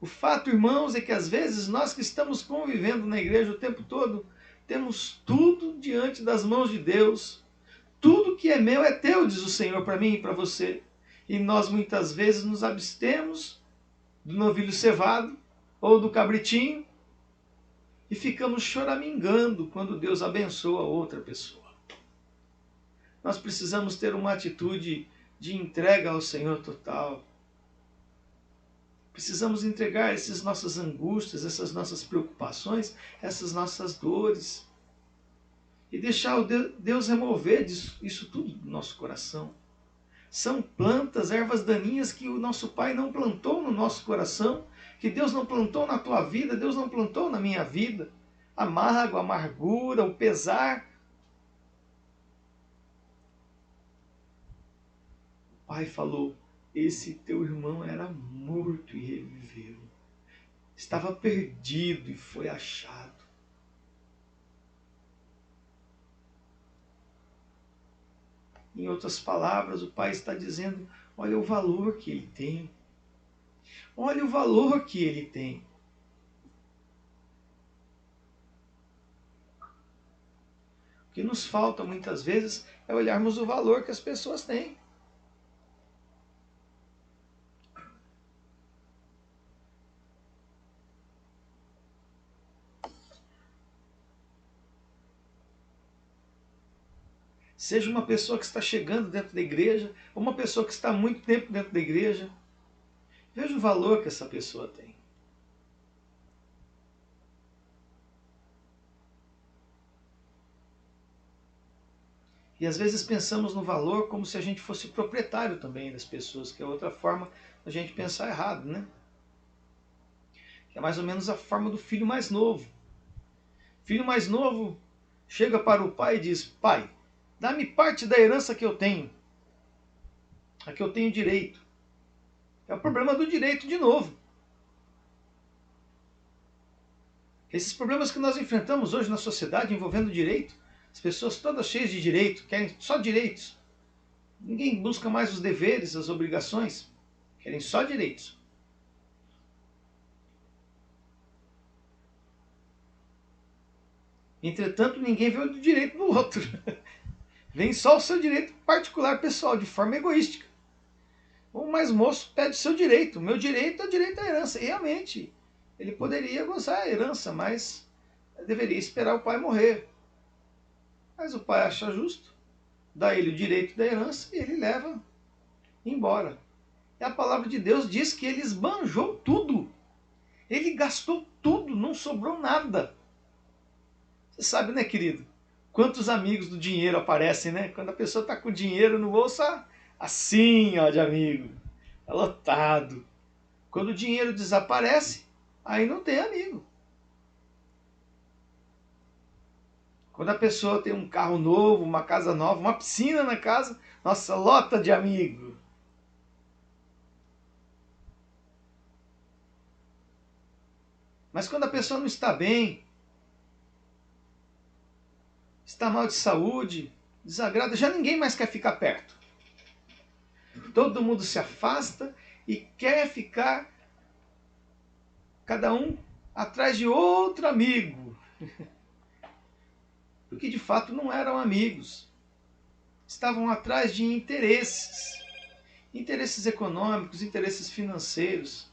O fato, irmãos, é que às vezes nós que estamos convivendo na igreja o tempo todo, temos tudo diante das mãos de Deus. Tudo que é meu é teu, diz o Senhor para mim e para você. E nós muitas vezes nos abstemos do novilho cevado ou do cabritinho e ficamos choramingando quando Deus abençoa outra pessoa. Nós precisamos ter uma atitude de entrega ao Senhor total. Precisamos entregar essas nossas angústias, essas nossas preocupações, essas nossas dores. E deixar o Deus remover isso tudo do nosso coração. São plantas, ervas daninhas que o nosso Pai não plantou no nosso coração, que Deus não plantou na tua vida, Deus não plantou na minha vida. A mágoa, a amargura, o pesar. O Pai falou: esse teu irmão era morto e reviveu. Estava perdido e foi achado. Em outras palavras, o Pai está dizendo: olha o valor que ele tem. Olha o valor que ele tem. O que nos falta muitas vezes é olharmos o valor que as pessoas têm. Seja uma pessoa que está chegando dentro da igreja, ou uma pessoa que está há muito tempo dentro da igreja. Veja o valor que essa pessoa tem. E às vezes pensamos no valor como se a gente fosse proprietário também das pessoas, que é outra forma da gente pensar errado, né? Que é mais ou menos a forma do filho mais novo. O filho mais novo chega para o pai e diz: pai, dá-me parte da herança que eu tenho, a que eu tenho direito. É o problema do direito de novo. Esses problemas que nós enfrentamos hoje na sociedade envolvendo direito, as pessoas todas cheias de direito, querem só direitos. Ninguém busca mais os deveres, as obrigações, querem só direitos. Entretanto, ninguém vê o direito do outro. Vem só o seu direito particular, pessoal, de forma egoística. O mais moço pede o seu direito. O meu direito é o direito à herança. E realmente, ele poderia gozar a herança, mas deveria esperar o pai morrer. Mas o pai acha justo, dá ele o direito da herança e ele leva embora. E a palavra de Deus diz que ele esbanjou tudo. Ele gastou tudo, não sobrou nada. Você sabe, né, querido? Quantos amigos do dinheiro aparecem, né? Quando a pessoa está com dinheiro no bolso, assim, ó, de amigo. É lotado. Quando o dinheiro desaparece, aí não tem amigo. Quando a pessoa tem um carro novo, uma casa nova, uma piscina na casa, nossa, lota de amigo. Mas quando a pessoa não está bem, está mal de saúde, desagrada, já ninguém mais quer ficar perto. Todo mundo se afasta e quer ficar, cada um atrás de outro amigo. Porque de fato não eram amigos. Estavam atrás de interesses. Interesses econômicos, interesses financeiros.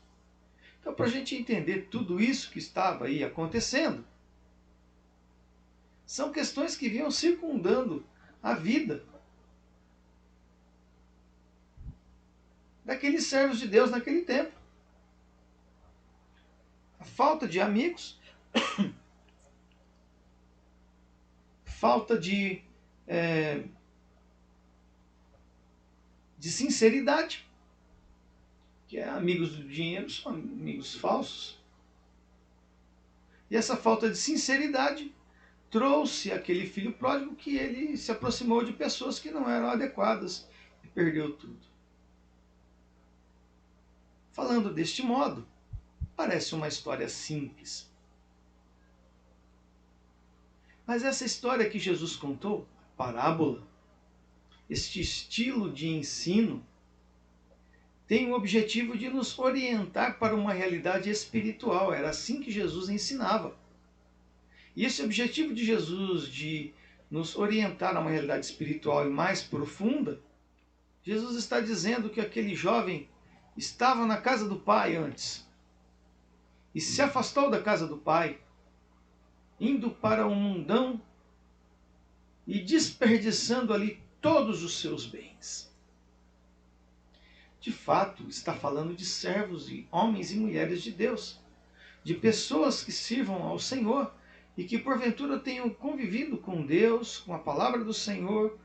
Então, para a gente entender tudo isso que estava aí acontecendo, são questões que vinham circundando a vida daqueles servos de Deus naquele tempo. A falta de amigos, falta de sinceridade, que é amigos do dinheiro são amigos falsos. E essa falta de sinceridade trouxe aquele filho pródigo que ele se aproximou de pessoas que não eram adequadas e perdeu tudo. Falando deste modo, parece uma história simples. Mas essa história que Jesus contou, a parábola, este estilo de ensino, tem o objetivo de nos orientar para uma realidade espiritual. Era assim que Jesus ensinava. E esse objetivo de Jesus de nos orientar a uma realidade espiritual e mais profunda, Jesus está dizendo que aquele jovem estava na casa do pai antes e se afastou da casa do pai, indo para um mundão e desperdiçando ali todos os seus bens. De fato, está falando de servos e homens e mulheres de Deus, de pessoas que sirvam ao Senhor e que porventura tenham convivido com Deus, com a palavra do Senhor,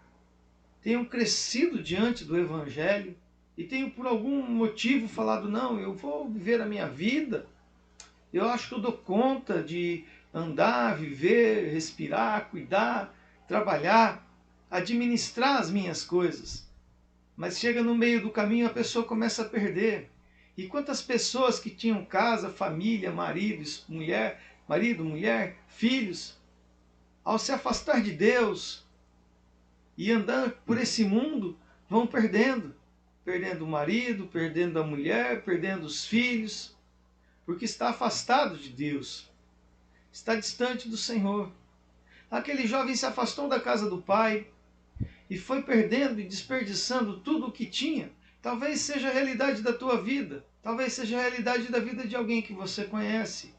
tenham crescido diante do Evangelho e tenham por algum motivo falado, não, eu vou viver a minha vida, eu acho que eu dou conta de andar, viver, respirar, cuidar, trabalhar, administrar as minhas coisas. Mas chega no meio do caminho, a pessoa começa a perder. E quantas pessoas que tinham casa, família, marido, mulher, filhos, ao se afastar de Deus e andar por esse mundo, vão perdendo. Perdendo o marido, perdendo a mulher, perdendo os filhos, porque está afastado de Deus, está distante do Senhor. Aquele jovem se afastou da casa do pai e foi perdendo e desperdiçando tudo o que tinha. Talvez seja a realidade da tua vida, talvez seja a realidade da vida de alguém que você conhece,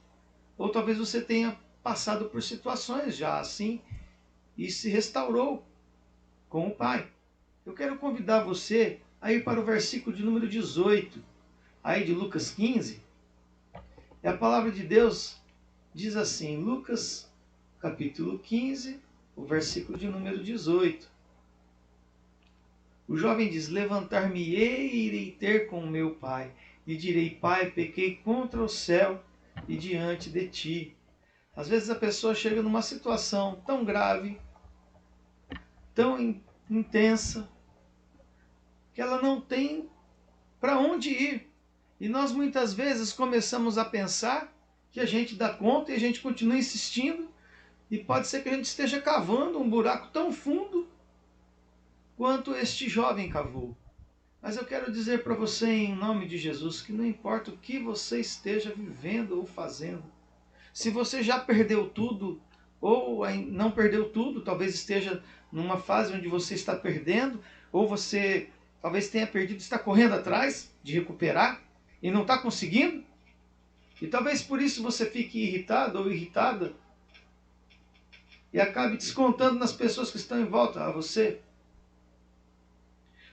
ou talvez você tenha passado por situações já assim e se restaurou com o pai. Eu quero convidar você a ir para o versículo de número 18, aí de Lucas 15. E a palavra de Deus diz assim, Lucas capítulo 15, o versículo de número 18. O jovem diz, levantar-me-ei e irei ter com meu pai, e direi, pai, pequei contra o céu e diante de ti. Às vezes a pessoa chega numa situação tão grave, tão intensa, que ela não tem para onde ir. E nós muitas vezes começamos a pensar que a gente dá conta e a gente continua insistindo, e pode ser que a gente esteja cavando um buraco tão fundo quanto este jovem cavou. Mas eu quero dizer para você, em nome de Jesus, que não importa o que você esteja vivendo ou fazendo, se você já perdeu tudo, ou não perdeu tudo, talvez esteja numa fase onde você está perdendo, ou você talvez tenha perdido, está correndo atrás de recuperar e não está conseguindo, e talvez por isso você fique irritado ou irritada e acabe descontando nas pessoas que estão em volta a você.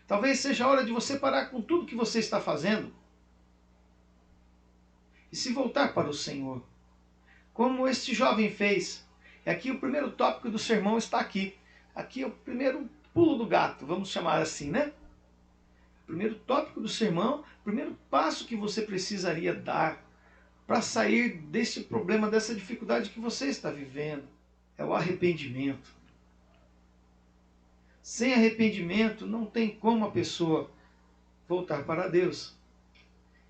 Talvez seja a hora de você parar com tudo que você está fazendo e se voltar para o Senhor, como este jovem fez. E aqui o primeiro tópico do sermão está aqui. Aqui é o primeiro pulo do gato, vamos chamar assim, né? O primeiro tópico do sermão, o primeiro passo que você precisaria dar para sair desse problema, dessa dificuldade que você está vivendo, é o arrependimento. Sem arrependimento não tem como a pessoa voltar para Deus.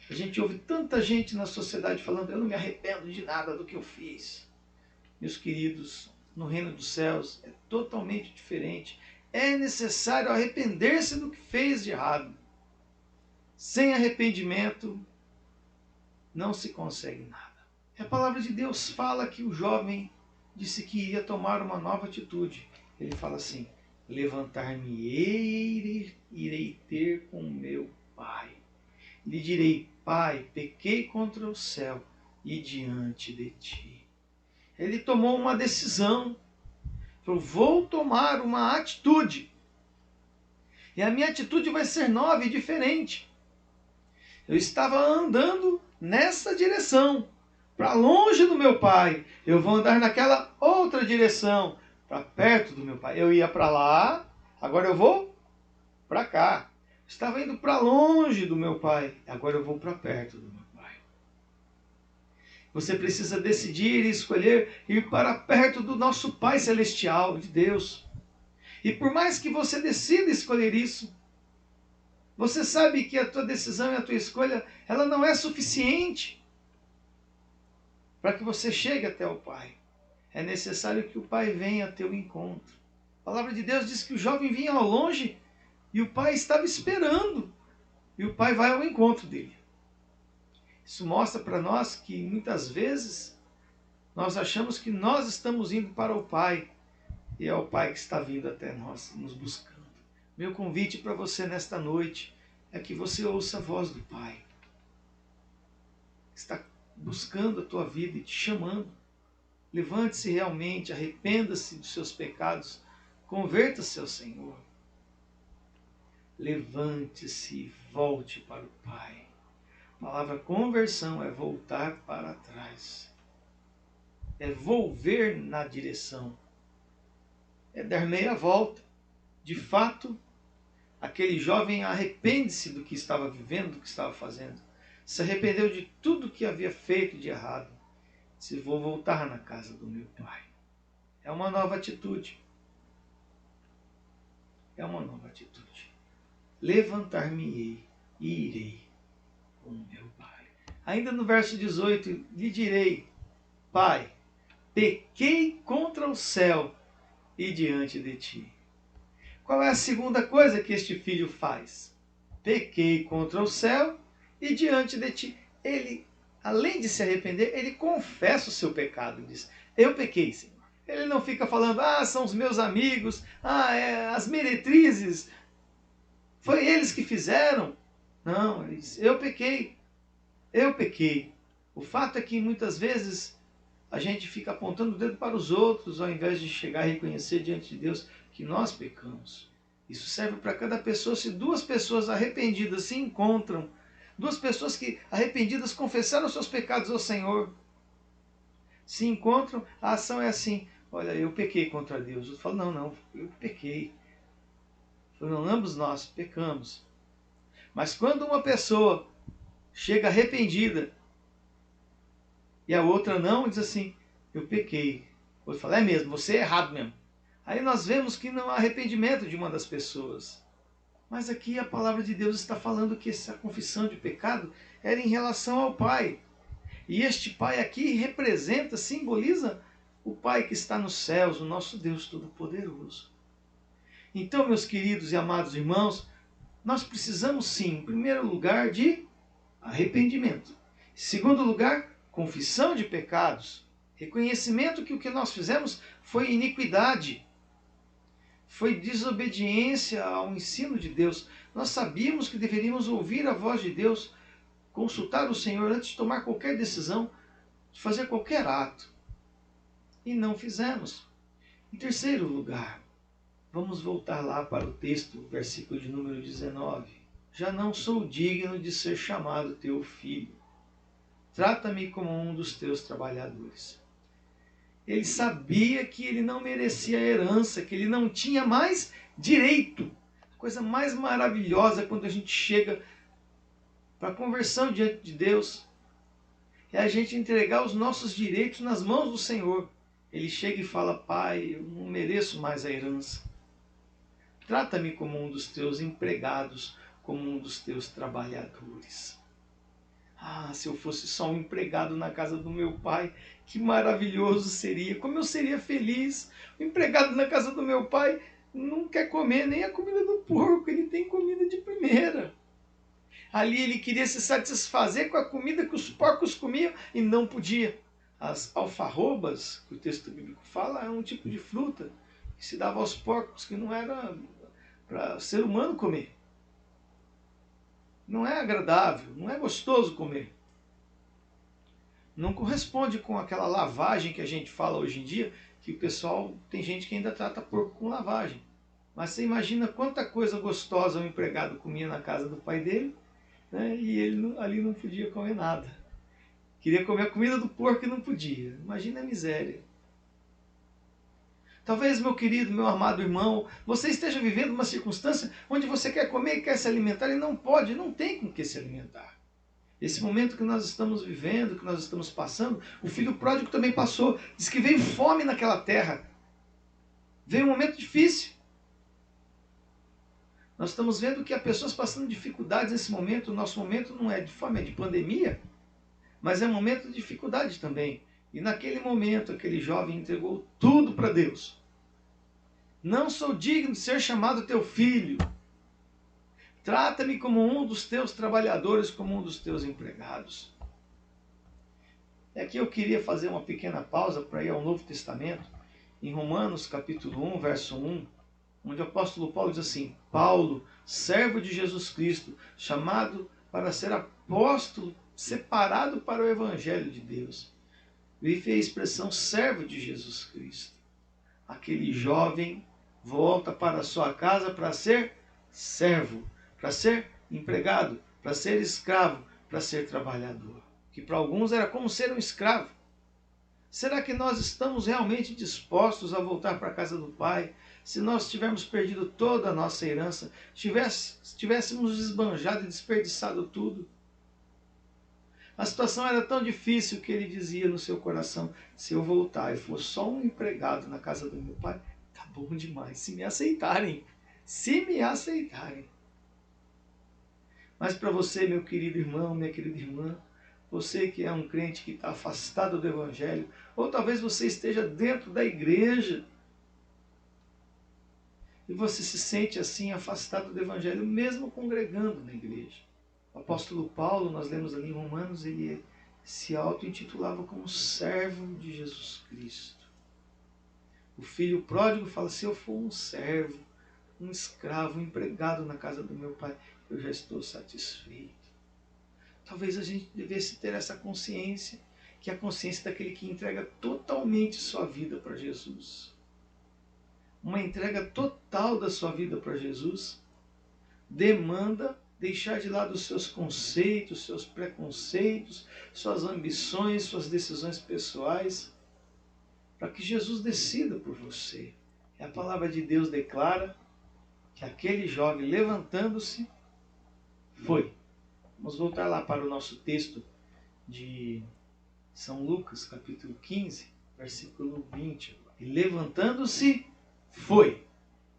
A gente ouve tanta gente na sociedade falando, eu não me arrependo de nada do que eu fiz. Meus queridos, no reino dos céus é totalmente diferente. É necessário arrepender-se do que fez de errado. Sem arrependimento não se consegue nada. A palavra de Deus fala que o jovem disse que iria tomar uma nova atitude. Ele fala assim, levantar-me-ei e irei ter com meu pai. Lhe direi, pai, pequei contra o céu e diante de ti. Ele tomou uma decisão. Falou, vou tomar uma atitude. E a minha atitude vai ser nova e diferente. Eu estava andando nessa direção, para longe do meu pai. Eu vou andar naquela outra direção, para perto do meu pai. Eu ia para lá, agora eu vou para cá. Estava indo para longe do meu pai, agora eu vou para perto do meu pai. Você precisa decidir e escolher ir para perto do nosso Pai Celestial, de Deus. E por mais que você decida escolher isso, você sabe que a tua decisão e a tua escolha, ela não é suficiente para que você chegue até o Pai. É necessário que o Pai venha a teu encontro. A palavra de Deus diz que o jovem vinha ao longe e o Pai estava esperando. E o Pai vai ao encontro dele. Isso mostra para nós que muitas vezes nós achamos que nós estamos indo para o Pai e é o Pai que está vindo até nós, nos buscando. Meu convite para você nesta noite é que você ouça a voz do Pai. Está buscando a tua vida e te chamando. Levante-se realmente, arrependa-se dos seus pecados, converta-se ao Senhor. Levante-se e volte para o Pai. A palavra conversão é voltar para trás. É volver na direção. É dar meia volta. De fato, aquele jovem arrepende-se do que estava vivendo, do que estava fazendo. Se arrependeu de tudo que havia feito de errado. Se vou voltar na casa do meu Pai. É uma nova atitude. É uma nova atitude. Levantar-me-ei e irei com o meu Pai. Ainda no verso 18, lhe direi: Pai, pequei contra o céu e diante de ti. Qual é a segunda coisa que este filho faz? Pequei contra o céu e diante de ti. Ele, além de se arrepender, ele confessa o seu pecado. Ele diz: eu pequei, Senhor. Ele não fica falando: são os meus amigos, as meretrizes, foi eles que fizeram. Não, ele diz: eu pequei. Eu pequei. O fato é que muitas vezes a gente fica apontando o dedo para os outros, ao invés de chegar e reconhecer diante de Deus que nós pecamos. Isso serve para cada pessoa. Se duas pessoas arrependidas se encontram, duas pessoas que arrependidas confessaram seus pecados ao Senhor, se encontram, a ação é assim: olha, eu pequei contra Deus. Eu falo: não, eu pequei. Não, ambos nós pecamos. Mas quando uma pessoa chega arrependida e a outra não, diz assim: eu pequei. O outro fala: é mesmo, você é errado mesmo. Aí nós vemos que não há arrependimento de uma das pessoas. Mas aqui a palavra de Deus está falando que essa confissão de pecado era em relação ao Pai. E este Pai aqui representa, simboliza o Pai que está nos céus, o nosso Deus Todo-Poderoso. Então, meus queridos e amados irmãos, nós precisamos sim, em primeiro lugar, de arrependimento. Em segundo lugar, confissão de pecados. Reconhecimento que o que nós fizemos foi iniquidade. Foi desobediência ao ensino de Deus. Nós sabíamos que deveríamos ouvir a voz de Deus, consultar o Senhor antes de tomar qualquer decisão, de fazer qualquer ato. E não fizemos. Em terceiro lugar, vamos voltar lá para o texto, versículo de número 19. Já não sou digno de ser chamado teu filho. Trata-me como um dos teus trabalhadores. Ele sabia que ele não merecia a herança, que ele não tinha mais direito. A coisa mais maravilhosa é quando a gente chega para a conversão diante de Deus é a gente entregar os nossos direitos nas mãos do Senhor. Ele chega e fala: Pai, eu não mereço mais a herança. Trata-me como um dos teus empregados, como um dos teus trabalhadores. Se eu fosse só um empregado na casa do meu pai, que maravilhoso seria, como eu seria feliz. O empregado na casa do meu pai não quer comer nem a comida do porco, ele tem comida de primeira. Ali ele queria se satisfazer com a comida que os porcos comiam e não podia. As alfarrobas, que o texto bíblico fala, é um tipo de fruta que se dava aos porcos, que não era para ser humano comer. Não é agradável, não é gostoso comer. Não corresponde com aquela lavagem que a gente fala hoje em dia, que o pessoal, tem gente que ainda trata porco com lavagem. Mas você imagina quanta coisa gostosa o empregado comia na casa do pai dele, né, e ele ali não podia comer nada. Queria comer a comida do porco e não podia. Imagina a miséria. Talvez, meu querido, meu amado irmão, você esteja vivendo uma circunstância onde você quer comer e quer se alimentar e não pode, não tem com que se alimentar. Esse momento que nós estamos vivendo, que nós estamos passando, o filho pródigo também passou. Diz que veio fome naquela terra. Veio um momento difícil. Nós estamos vendo que há pessoas passando dificuldades nesse momento. O nosso momento não é de fome, é de pandemia. Mas é um momento de dificuldade também. E naquele momento, aquele jovem entregou tudo para Deus. Não sou digno de ser chamado teu filho. Trata-me como um dos teus trabalhadores, como um dos teus empregados. E aqui eu queria fazer uma pequena pausa para ir ao Novo Testamento, em Romanos capítulo 1, verso 1, onde o apóstolo Paulo diz assim: Paulo, servo de Jesus Cristo, chamado para ser apóstolo, separado para o Evangelho de Deus. E fez a expressão servo de Jesus Cristo. Aquele jovem volta para a sua casa para ser servo, para ser empregado, para ser escravo, para ser trabalhador. Que para alguns era como ser um escravo. Será que nós estamos realmente dispostos a voltar para a casa do Pai? Se nós tivermos perdido toda a nossa herança, tivéssemos esbanjado e desperdiçado tudo? A situação era tão difícil que ele dizia no seu coração: se eu voltar e for só um empregado na casa do meu pai, tá bom demais, se me aceitarem. Se me aceitarem. Mas para você, meu querido irmão, minha querida irmã, você que é um crente que está afastado do Evangelho, ou talvez você esteja dentro da igreja, e você se sente assim afastado do Evangelho, mesmo congregando na igreja. O apóstolo Paulo, nós lemos ali em Romanos, ele se auto-intitulava como servo de Jesus Cristo. O filho pródigo fala: se eu for um servo, um escravo, um empregado na casa do meu pai, eu já estou satisfeito. Talvez a gente devesse ter essa consciência, que é a consciência daquele que entrega totalmente sua vida para Jesus. Uma entrega total da sua vida para Jesus demanda deixar de lado os seus conceitos, seus preconceitos, suas ambições, suas decisões pessoais, para que Jesus decida por você. E a palavra de Deus declara que aquele jovem, levantando-se, foi. Vamos voltar lá para o nosso texto de São Lucas, capítulo 15, versículo 20. E levantando-se, foi.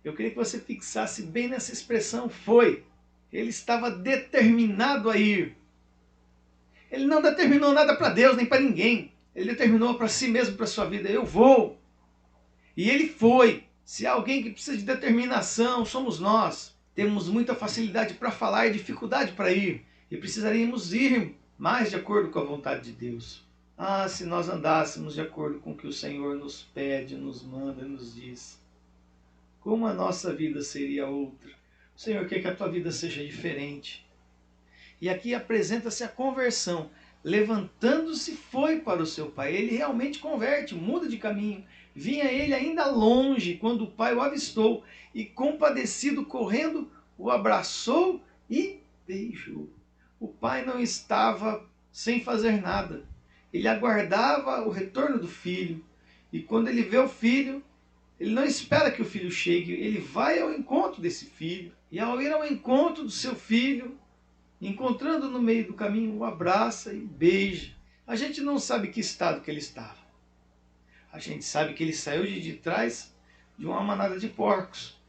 Eu queria que você fixasse bem nessa expressão, foi. Ele estava determinado a ir. Ele não determinou nada para Deus, nem para ninguém. Ele determinou para si mesmo, para a sua vida: eu vou. E ele foi. Se há alguém que precisa de determinação, somos nós. Temos muita facilidade para falar e dificuldade para ir. E precisaríamos ir mais de acordo com a vontade de Deus. Ah, se nós andássemos de acordo com o que o Senhor nos pede, nos manda e nos diz, como a nossa vida seria outra. O Senhor quer que a tua vida seja diferente. E aqui apresenta-se a conversão. Levantando-se, foi para o seu pai. Ele realmente converte, muda de caminho. Vinha ele ainda longe, quando o pai o avistou, e compadecido, correndo, o abraçou e beijou. O pai não estava sem fazer nada. Ele aguardava o retorno do filho. E quando ele vê o filho, ele não espera que o filho chegue, ele vai ao encontro desse filho. E ao ir ao encontro do seu filho, encontrando no meio do caminho, o abraça e beija. A gente não sabe que estado que ele estava. A gente sabe que ele saiu de trás de uma manada de porcos.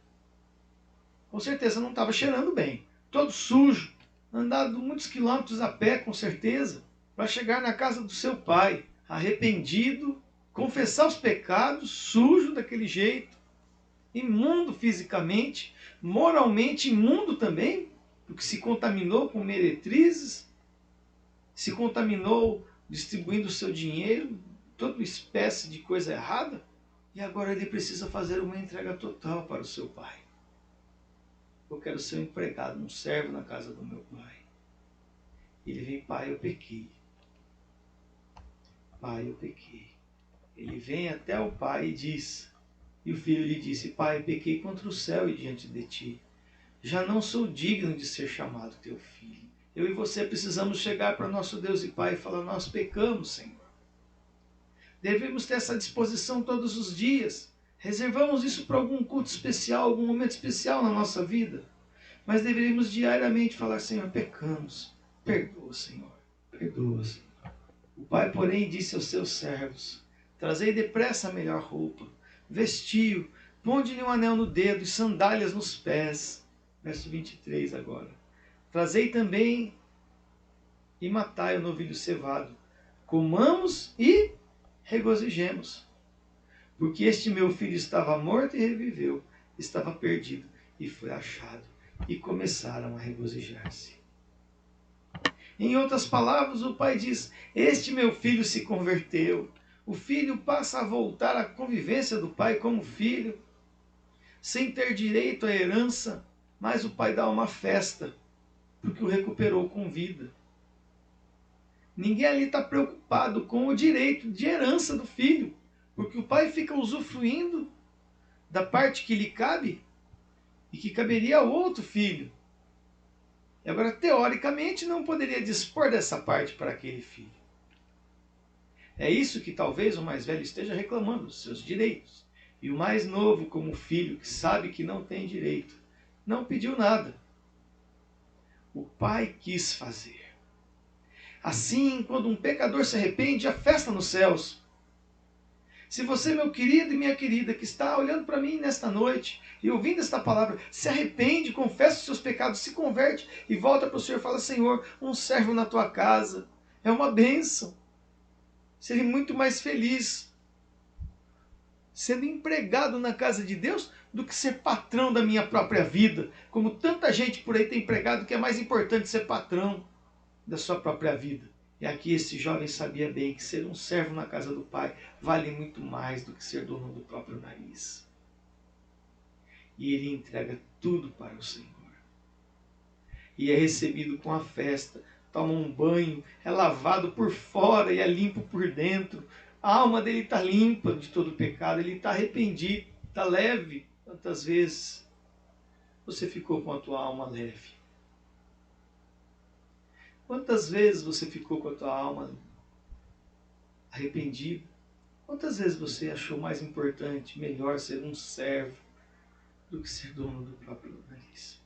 Com certeza não estava cheirando bem. Todo sujo, andado muitos quilômetros a pé, com certeza, para chegar na casa do seu pai, arrependido, confessar os pecados, sujo daquele jeito, imundo fisicamente, moralmente imundo também, porque se contaminou com meretrizes, se contaminou distribuindo o seu dinheiro, toda espécie de coisa errada, e agora ele precisa fazer uma entrega total para o seu pai. Eu quero ser um empregado, um servo na casa do meu pai. Ele vem: pai, eu pequei. Pai, eu pequei. Ele vem até o pai e diz, e o filho lhe disse: pai, pequei contra o céu e diante de ti. Já não sou digno de ser chamado teu filho. Eu e você precisamos chegar para nosso Deus e Pai e falar: nós pecamos, Senhor. Devemos ter essa disposição todos os dias. Reservamos isso para algum culto especial, algum momento especial na nossa vida. Mas deveríamos diariamente falar: Senhor, pecamos. Perdoa, Senhor. perdoa-os. O pai, porém, disse aos seus servos: trazei depressa a melhor roupa, vestiu, ponde-lhe um anel no dedo e sandálias nos pés. Verso 23 agora. Trazei também e matai o novilho cevado. Comamos e regozijemos. Porque este meu filho estava morto e reviveu, estava perdido e foi achado. E começaram a regozijar-se. Em outras palavras, o pai diz: este meu filho se converteu. O filho passa a voltar à convivência do pai como filho, sem ter direito à herança, mas o pai dá uma festa, porque o recuperou com vida. Ninguém ali está preocupado com o direito de herança do filho, porque o pai fica usufruindo da parte que lhe cabe e que caberia ao outro filho. E agora, teoricamente, não poderia dispor dessa parte para aquele filho. É isso que talvez o mais velho esteja reclamando, dos seus direitos. E o mais novo, como filho, que sabe que não tem direito, não pediu nada. O pai quis fazer. Assim, quando um pecador se arrepende, há festa nos céus. Se você, meu querido e minha querida, que está olhando para mim nesta noite e ouvindo esta palavra, se arrepende, confessa os seus pecados, se converte e volta para o Senhor e fala: Senhor, um servo na tua casa é uma bênção. Seria muito mais feliz sendo empregado na casa de Deus do que ser patrão da minha própria vida. Como tanta gente por aí tem pregado que é mais importante ser patrão da sua própria vida. E aqui esse jovem sabia bem que ser um servo na casa do pai vale muito mais do que ser dono do próprio nariz. E ele entrega tudo para o Senhor. E é recebido com a festa, toma um banho, é lavado por fora e é limpo por dentro. A alma dele está limpa de todo pecado, ele está arrependido, está leve. Quantas vezes você ficou com a tua alma leve? Quantas vezes você ficou com a tua alma arrependido? Quantas vezes você achou mais importante, melhor ser um servo do que ser dono do próprio nariz?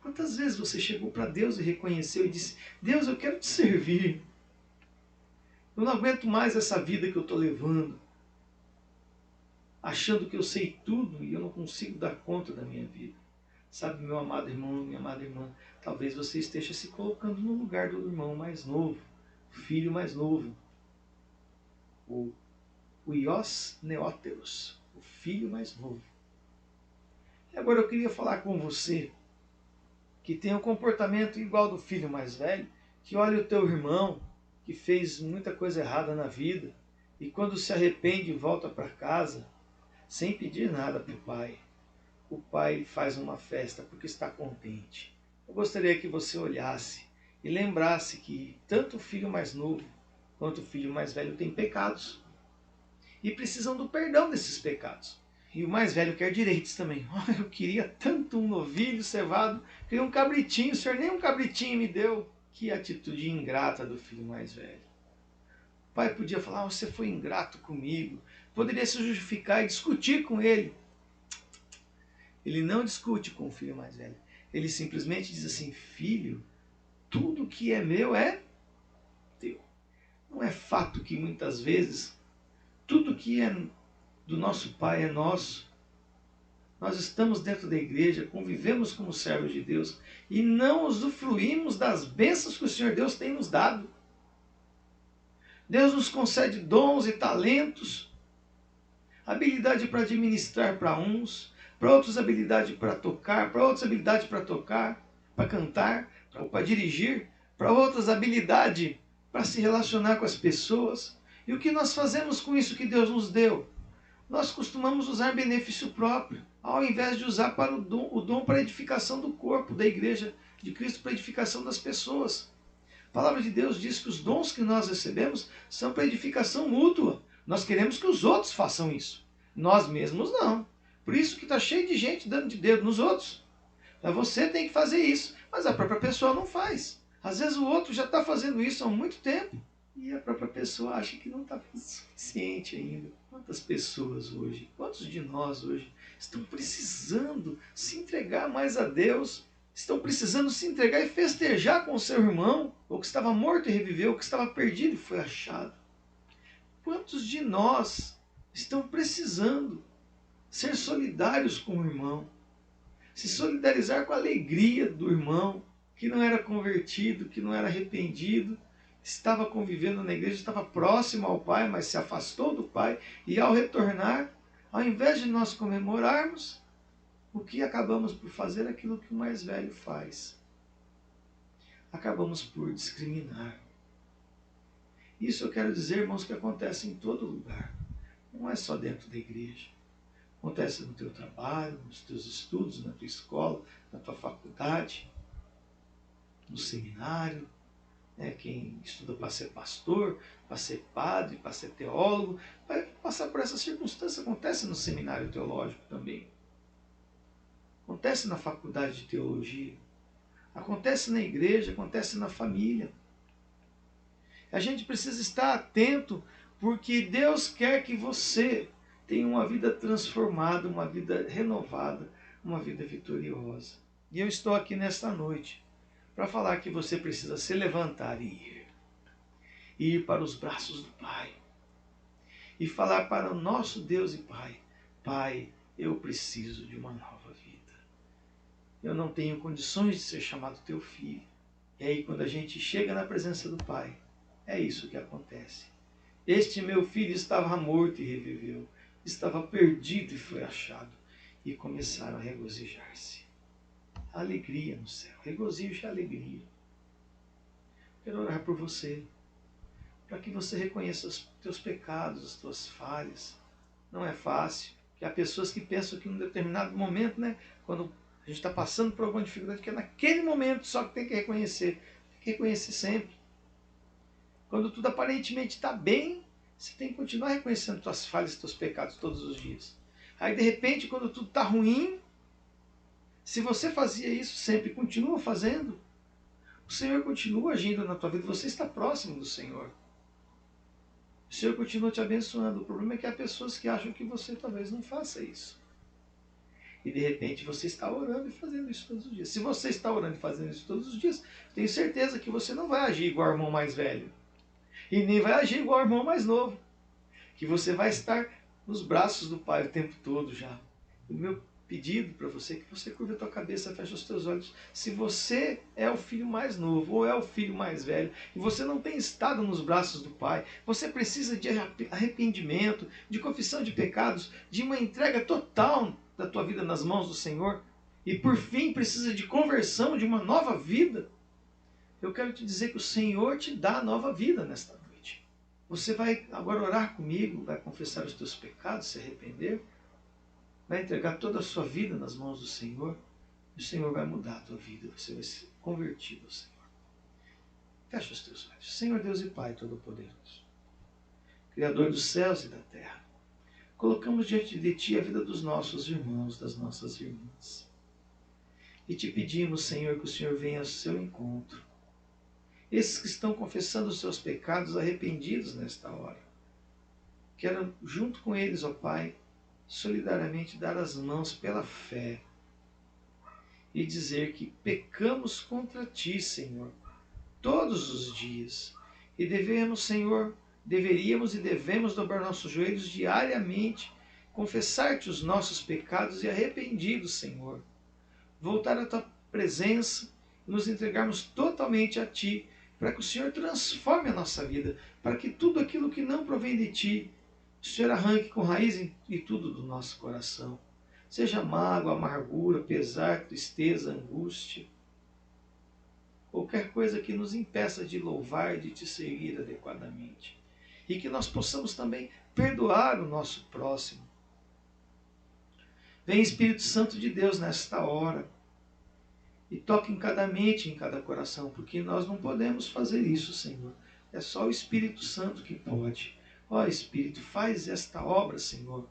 Quantas vezes você chegou para Deus e reconheceu e disse: Deus, eu quero te servir. Eu não aguento mais essa vida que eu estou levando, achando que eu sei tudo e eu não consigo dar conta da minha vida. Sabe, meu amado irmão, minha amada irmã, talvez você esteja se colocando no lugar do irmão mais novo, o filho mais novo, o Ios Neóteros, o filho mais novo. E agora eu queria falar com você, que tem um comportamento igual do filho mais velho, que olha o teu irmão, que fez muita coisa errada na vida, e quando se arrepende volta para casa, sem pedir nada para o pai faz uma festa porque está contente. Eu gostaria que você olhasse e lembrasse que tanto o filho mais novo quanto o filho mais velho têm pecados e precisam do perdão desses pecados. E o mais velho quer direitos também. Oh, eu queria tanto um novilho cevado, queria um cabritinho, o senhor nem um cabritinho me deu. Que atitude ingrata do filho mais velho. O pai podia falar: você foi ingrato comigo. Poderia se justificar e discutir com ele. Ele não discute com o filho mais velho. Ele simplesmente diz assim: filho, tudo que é meu é teu. Não é fato que muitas vezes tudo que é do nosso pai é nosso? Nós estamos dentro da igreja, convivemos como servos de Deus e não usufruímos das bênçãos que o Senhor Deus tem nos dado. Deus nos concede dons e talentos, habilidade para administrar para uns, para outros habilidade para tocar, para outros habilidade para tocar, para cantar, para dirigir, para outras habilidade para se relacionar com as pessoas. E o que nós fazemos com isso que Deus nos deu? Nós costumamos usar benefício próprio, ao invés de usar para o dom para a edificação do corpo, da igreja de Cristo, para a edificação das pessoas. A palavra de Deus diz que os dons que nós recebemos são para edificação mútua. Nós queremos que os outros façam isso. Nós mesmos não. Por isso que está cheio de gente dando de dedo nos outros. Então você tem que fazer isso, mas a própria pessoa não faz. Às vezes o outro já está fazendo isso há muito tempo e a própria pessoa acha que não está suficiente ainda. Quantas pessoas hoje, quantos de nós hoje estão precisando se entregar mais a Deus, estão precisando se entregar e festejar com o seu irmão, ou que estava morto e reviveu, ou que estava perdido e foi achado. Quantos de nós estão precisando ser solidários com o irmão, se solidarizar com a alegria do irmão que não era convertido, que não era arrependido, estava convivendo na igreja, estava próximo ao Pai, mas se afastou do Pai, e ao retornar, ao invés de nós comemorarmos, o que acabamos por fazer é aquilo que o mais velho faz. Acabamos por discriminar. Isso eu quero dizer, irmãos, que acontece em todo lugar. Não é só dentro da igreja. Acontece no teu trabalho, nos teus estudos, na tua escola, na tua faculdade, no seminário. Quem estuda para ser pastor, para ser padre, para ser teólogo, vai passar por essa circunstância. Acontece no seminário teológico também. Acontece na faculdade de teologia. Acontece na igreja, acontece na família. A gente precisa estar atento, porque Deus quer que você tenha uma vida transformada, uma vida renovada, uma vida vitoriosa. E eu estou aqui nesta noite para falar que você precisa se levantar e ir. Ir para os braços do Pai. E falar para o nosso Deus e Pai: Pai, eu preciso de uma nova vida. Eu não tenho condições de ser chamado teu filho. E aí, quando a gente chega na presença do Pai, é isso que acontece. Este meu filho estava morto e reviveu. Estava perdido e foi achado. E começaram a regozijar-se. Alegria no céu. Regozijo e alegria. Quero orar por você, para que você reconheça os teus pecados, as tuas falhas. Não é fácil. Porque há pessoas que pensam que em um determinado momento, quando a gente está passando por alguma dificuldade, que é naquele momento só que tem que reconhecer. Tem que reconhecer sempre. Quando tudo aparentemente está bem, você tem que continuar reconhecendo tuas falhas e teus pecados todos os dias. Aí, de repente, quando tudo está ruim, se você fazia isso sempre e continua fazendo, o Senhor continua agindo na tua vida, você está próximo do Senhor. O Senhor continua te abençoando. O problema é que há pessoas que acham que você talvez não faça isso. E de repente você está orando e fazendo isso todos os dias. Se você está orando e fazendo isso todos os dias, tenho certeza que você não vai agir igual ao irmão mais velho. E nem vai agir igual ao irmão mais novo. Que você vai estar nos braços do Pai o tempo todo já. O meu pedido para você é que você curva a tua cabeça, feche os teus olhos. Se você é o filho mais novo ou é o filho mais velho e você não tem estado nos braços do Pai, você precisa de arrependimento, de confissão de pecados, de uma entrega total da tua vida nas mãos do Senhor e por fim precisa de conversão, de uma nova vida. Eu quero te dizer que o Senhor te dá nova vida nesta noite. Você vai agora orar comigo, vai confessar os teus pecados, se arrepender, vai entregar toda a sua vida nas mãos do Senhor, e o Senhor vai mudar a tua vida, você vai ser convertido ao Senhor. Fecha os teus olhos. Senhor Deus e Pai Todo-Poderoso, Criador dos céus e da terra, colocamos diante de Ti a vida dos nossos irmãos, das nossas irmãs. E te pedimos, Senhor, que o Senhor venha ao seu encontro. Esses que estão confessando os seus pecados arrependidos nesta hora. Quero, junto com eles, ó Pai, solidariamente dar as mãos pela fé e dizer que pecamos contra Ti, Senhor, todos os dias. E deveríamos e devemos dobrar nossos joelhos diariamente, confessar-Te os nossos pecados e arrependidos, Senhor. Voltar à Tua presença e nos entregarmos totalmente a Ti, para que o Senhor transforme a nossa vida, para que tudo aquilo que não provém de Ti, o Senhor arranque com raiz e tudo do nosso coração. Seja mágoa, amargura, pesar, tristeza, angústia. Qualquer coisa que nos impeça de louvar e de Te seguir adequadamente. E que nós possamos também perdoar o nosso próximo. Vem Espírito Santo de Deus nesta hora. E toque em cada mente, em cada coração. Porque nós não podemos fazer isso, Senhor. É só o Espírito Santo que pode. Ó Espírito, faz esta obra, Senhor,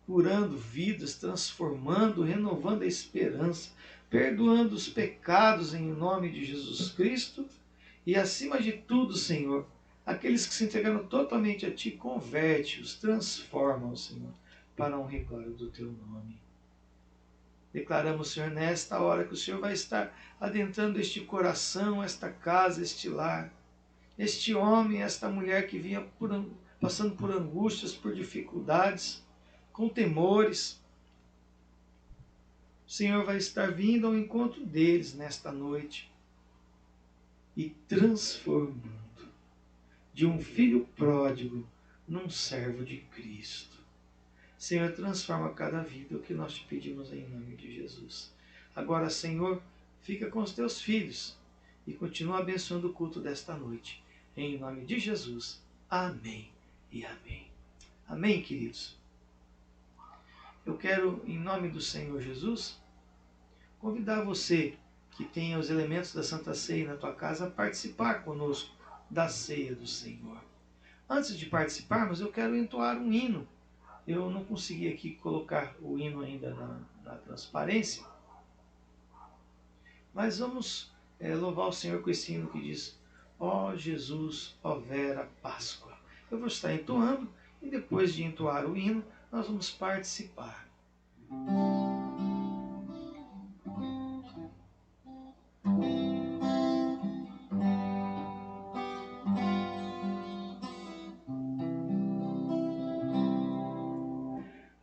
curando vidas, transformando, renovando a esperança, perdoando os pecados em nome de Jesus Cristo e, acima de tudo, Senhor, aqueles que se entregaram totalmente a Ti, converte-os, transforma-os, Senhor, para a honra e glória do Teu nome. Declaramos, Senhor, nesta hora que o Senhor vai estar adentrando este coração, esta casa, este lar, este homem, esta mulher que vinha passando por angústias, por dificuldades, com temores. O Senhor vai estar vindo ao encontro deles nesta noite e transformando de um filho pródigo num servo de Cristo. Senhor, transforma cada vida, o que nós te pedimos em nome de Jesus. Agora, Senhor, fica com os teus filhos e continua abençoando o culto desta noite. Em nome de Jesus. Amém e amém. Amém, queridos? Eu quero, em nome do Senhor Jesus, convidar você que tenha os elementos da Santa Ceia na tua casa a participar conosco da ceia do Senhor. Antes de participarmos, eu quero entoar um hino. Eu não consegui aqui colocar o hino ainda na transparência, mas vamos louvar o Senhor com esse hino que diz: ó Jesus, ó vera Páscoa. Eu vou estar entoando e depois de entoar o hino, nós vamos participar.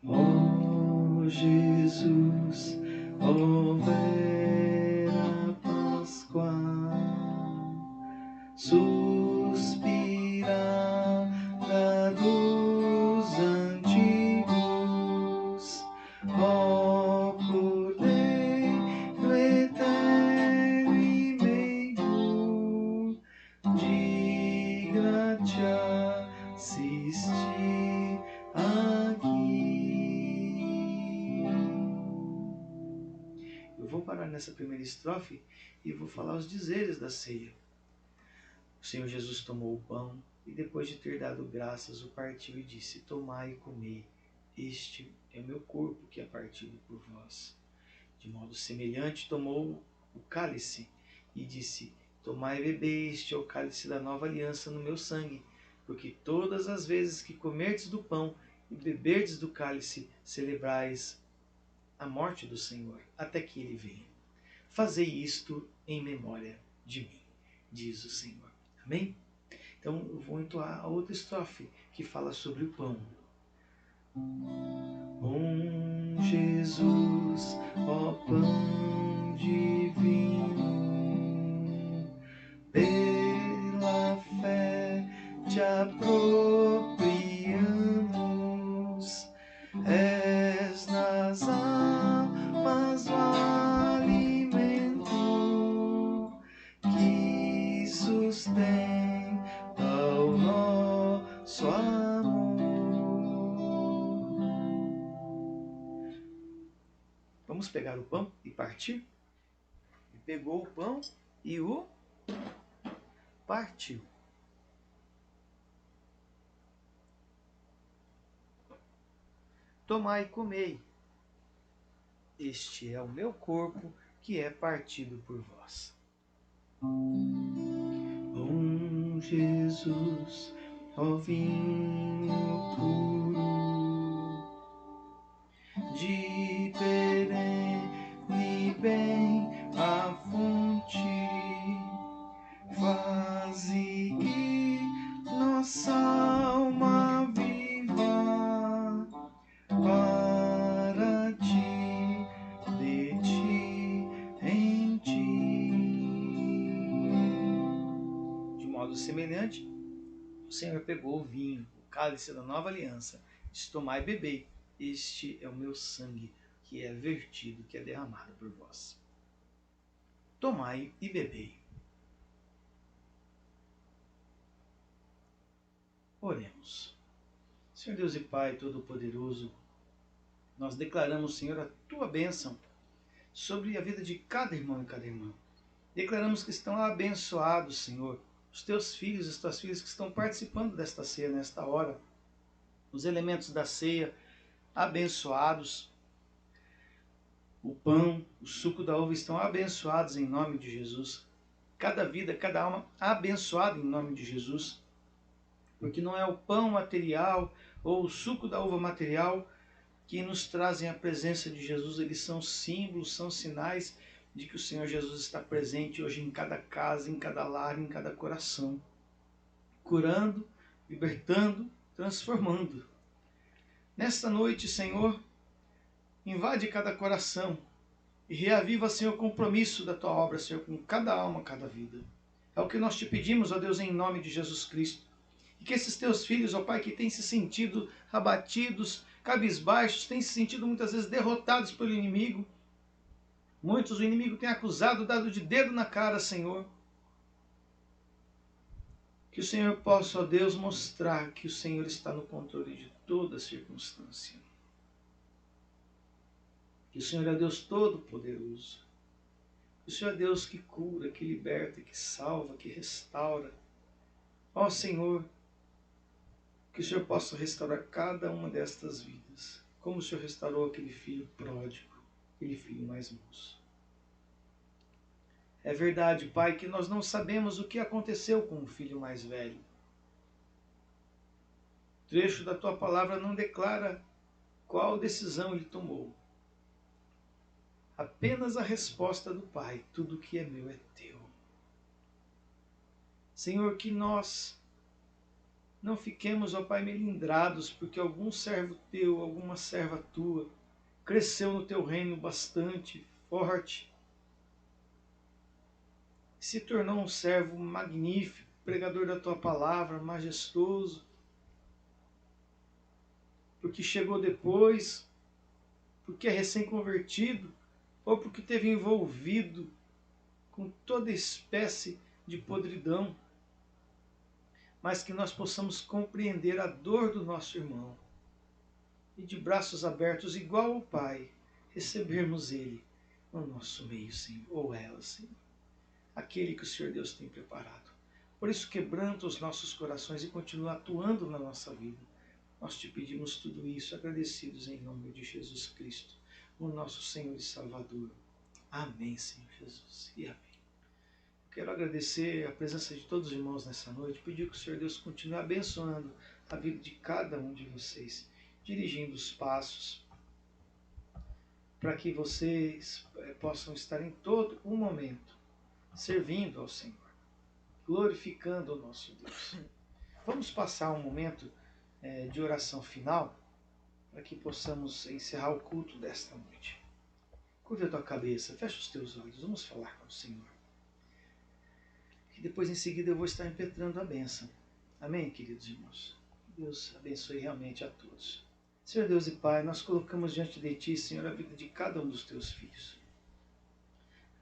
Ó Jesus, ó vera Páscoa, suspirada dos antigos, ó Cordeiro eterno e meio, digna-te assistir aqui. Eu vou parar nessa primeira estrofe e vou falar os dizeres da ceia. O Senhor Jesus tomou o pão e, depois de ter dado graças, o partiu e disse: tomai e comei, este é o meu corpo que é partido por vós. De modo semelhante tomou o cálice e disse: tomai e bebei, este é o cálice da nova aliança no meu sangue, porque todas as vezes que comerdes do pão e beberdes do cálice, celebrais a morte do Senhor, até que ele venha. Fazei isto em memória de mim, diz o Senhor. Amém? Então eu vou entoar a outra estrofe que fala sobre o pão. Jesus, ó pão divino, pela fé te apropriamos, és nas almas o alimento que sustenta o nosso amor. Vamos pegar o pão e partir? E pegou o pão e o partiu. Tomai e comei, este é o meu corpo que é partido por vós. Jesus, ó vinho puro, de perene bem a fonte, faze que nossa alma viva para ti, de ti, em ti. De modo semelhante, o Senhor pegou o vinho, o cálice da nova aliança, disse: tomai e bebei, este é o meu sangue, que é vertido, que é derramado por vós. Tomai e bebei. Oremos. Senhor Deus e Pai Todo-Poderoso, nós declaramos, Senhor, a Tua bênção sobre a vida de cada irmão e cada irmã. Declaramos que estão abençoados, Senhor, os Teus filhos e as Tuas filhas que estão participando desta ceia nesta hora. Os elementos da ceia abençoados. O pão, o suco da uva estão abençoados em nome de Jesus. Cada vida, cada alma abençoada em nome de Jesus. Porque não é o pão material ou o suco da uva material que nos trazem a presença de Jesus, eles são símbolos, são sinais de que o Senhor Jesus está presente hoje em cada casa, em cada lar, em cada coração, curando, libertando, transformando. Nesta noite, Senhor, invade cada coração e reaviva, Senhor, o compromisso da Tua obra, Senhor, com cada alma, cada vida. É o que nós te pedimos, ó Deus, em nome de Jesus Cristo. E que esses Teus filhos, ó Pai, que têm se sentido abatidos, cabisbaixos, têm se sentido muitas vezes derrotados pelo inimigo. Muitos o inimigo tem acusado, dado de dedo na cara, Senhor. Que o Senhor possa, ó Deus, mostrar que o Senhor está no controle de toda circunstância. Que o Senhor é Deus Todo-Poderoso. Que o Senhor é Deus que cura, que liberta, que salva, que restaura. Ó Senhor, que o Senhor possa restaurar cada uma destas vidas, como o Senhor restaurou aquele filho pródigo, aquele filho mais moço. É verdade, Pai, que nós não sabemos o que aconteceu com o filho mais velho. O trecho da Tua palavra não declara qual decisão ele tomou. Apenas a resposta do Pai: tudo que é meu é teu. Senhor, que nós não fiquemos, ó Pai, melindrados porque algum servo teu, alguma serva tua, cresceu no teu reino bastante forte, se tornou um servo magnífico, pregador da tua palavra, majestoso, porque chegou depois, porque é recém-convertido, ou porque teve envolvido com toda espécie de podridão, mas que nós possamos compreender a dor do nosso irmão e de braços abertos, igual ao Pai, recebermos ele no nosso meio, Senhor, ou ela, Senhor, aquele que o Senhor Deus tem preparado. Por isso, quebranta os nossos corações e continua atuando na nossa vida. Nós te pedimos tudo isso, agradecidos em nome de Jesus Cristo, o nosso Senhor e Salvador. Amém, Senhor Jesus, e amém. Quero agradecer a presença de todos os irmãos nessa noite, pedir que o Senhor Deus continue abençoando a vida de cada um de vocês, dirigindo os passos, para que vocês possam estar em todo o momento servindo ao Senhor, glorificando o nosso Deus. Vamos passar um momento de oração final, para que possamos encerrar o culto desta noite. Curva a tua cabeça, fecha os teus olhos, vamos falar com o Senhor. E depois em seguida eu vou estar impetrando a bênção. Amém, queridos irmãos? Deus abençoe realmente a todos. Senhor Deus e Pai, nós colocamos diante de Ti, Senhor, a vida de cada um dos Teus filhos.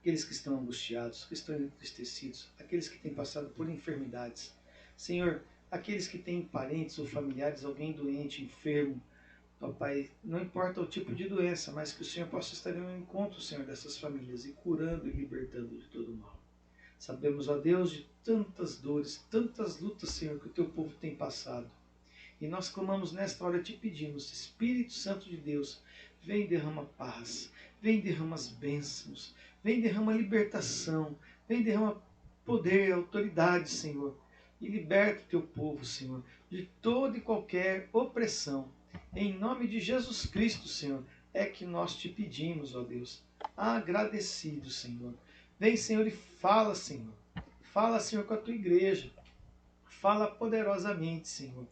Aqueles que estão angustiados, que estão entristecidos, aqueles que têm passado por enfermidades. Senhor, aqueles que têm parentes ou familiares, alguém doente, enfermo. Ó Pai, não importa o tipo de doença, mas que o Senhor possa estar em um encontro, Senhor, dessas famílias e curando e libertando de todo o mal. Sabemos, ó Deus, de tantas dores, tantas lutas, Senhor, que o Teu povo tem passado. E nós clamamos nesta hora, te pedimos, Espírito Santo de Deus, vem e derrama paz, vem e derrama as bênçãos, vem e derrama libertação, vem e derrama poder, autoridade, Senhor. E liberta o Teu povo, Senhor, de toda e qualquer opressão. Em nome de Jesus Cristo, Senhor, é que nós te pedimos, ó Deus, agradecidos, Senhor. Vem, Senhor, e fala, Senhor. Fala, Senhor, com a Tua igreja. Fala poderosamente, Senhor.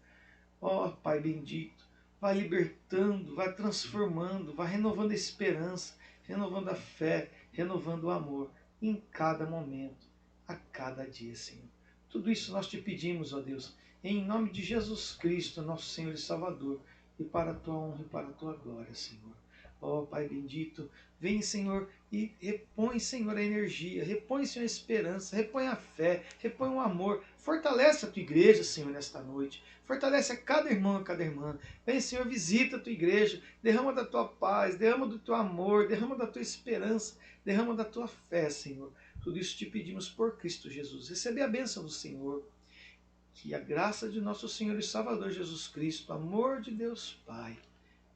Ó Pai bendito, vai libertando, vai transformando, vai renovando a esperança, renovando a fé, renovando o amor em cada momento, a cada dia, Senhor. Tudo isso nós te pedimos, ó Deus, em nome de Jesus Cristo, nosso Senhor e Salvador, e para a Tua honra e para a Tua glória, Senhor. Ó Pai bendito, vem, Senhor, e repõe, Senhor, a energia, repõe, Senhor, a esperança, repõe a fé, repõe o amor, fortalece a Tua igreja, Senhor, nesta noite, fortalece a cada irmão e cada irmã. Vem, Senhor, visita a Tua igreja, derrama da Tua paz, derrama do Teu amor, derrama da Tua esperança, derrama da Tua fé, Senhor. Tudo isso te pedimos por Cristo Jesus. Recebe a bênção do Senhor. Que a graça de nosso Senhor e Salvador Jesus Cristo, o amor de Deus Pai,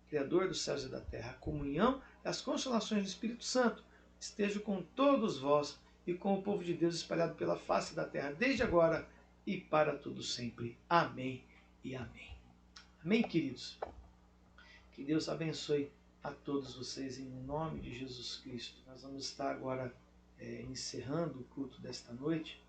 Criador dos céus e da terra, a comunhão e as consolações do Espírito Santo estejam com todos vós e com o povo de Deus espalhado pela face da terra, desde agora e para todo sempre. Amém e amém. Amém, queridos? Que Deus abençoe a todos vocês em nome de Jesus Cristo. Nós vamos estar agora encerrando o culto desta noite.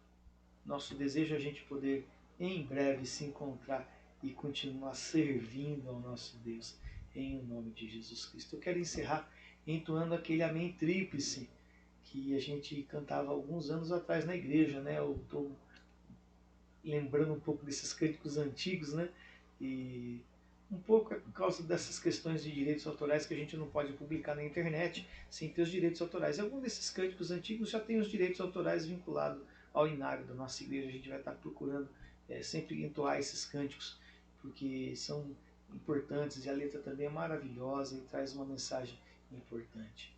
Nosso desejo é a gente poder em breve se encontrar e continuar servindo ao nosso Deus em nome de Jesus Cristo. Eu quero encerrar entoando aquele Amém Tríplice que a gente cantava alguns anos atrás na igreja, né? Eu estou lembrando um pouco desses cânticos antigos, né? E um pouco é por causa dessas questões de direitos autorais que a gente não pode publicar na internet sem ter os direitos autorais. Algum desses cânticos antigos já tem os direitos autorais vinculados ao inário da nossa igreja. A gente vai estar procurando sempre entoar esses cânticos, porque são importantes e a letra também é maravilhosa e traz uma mensagem importante.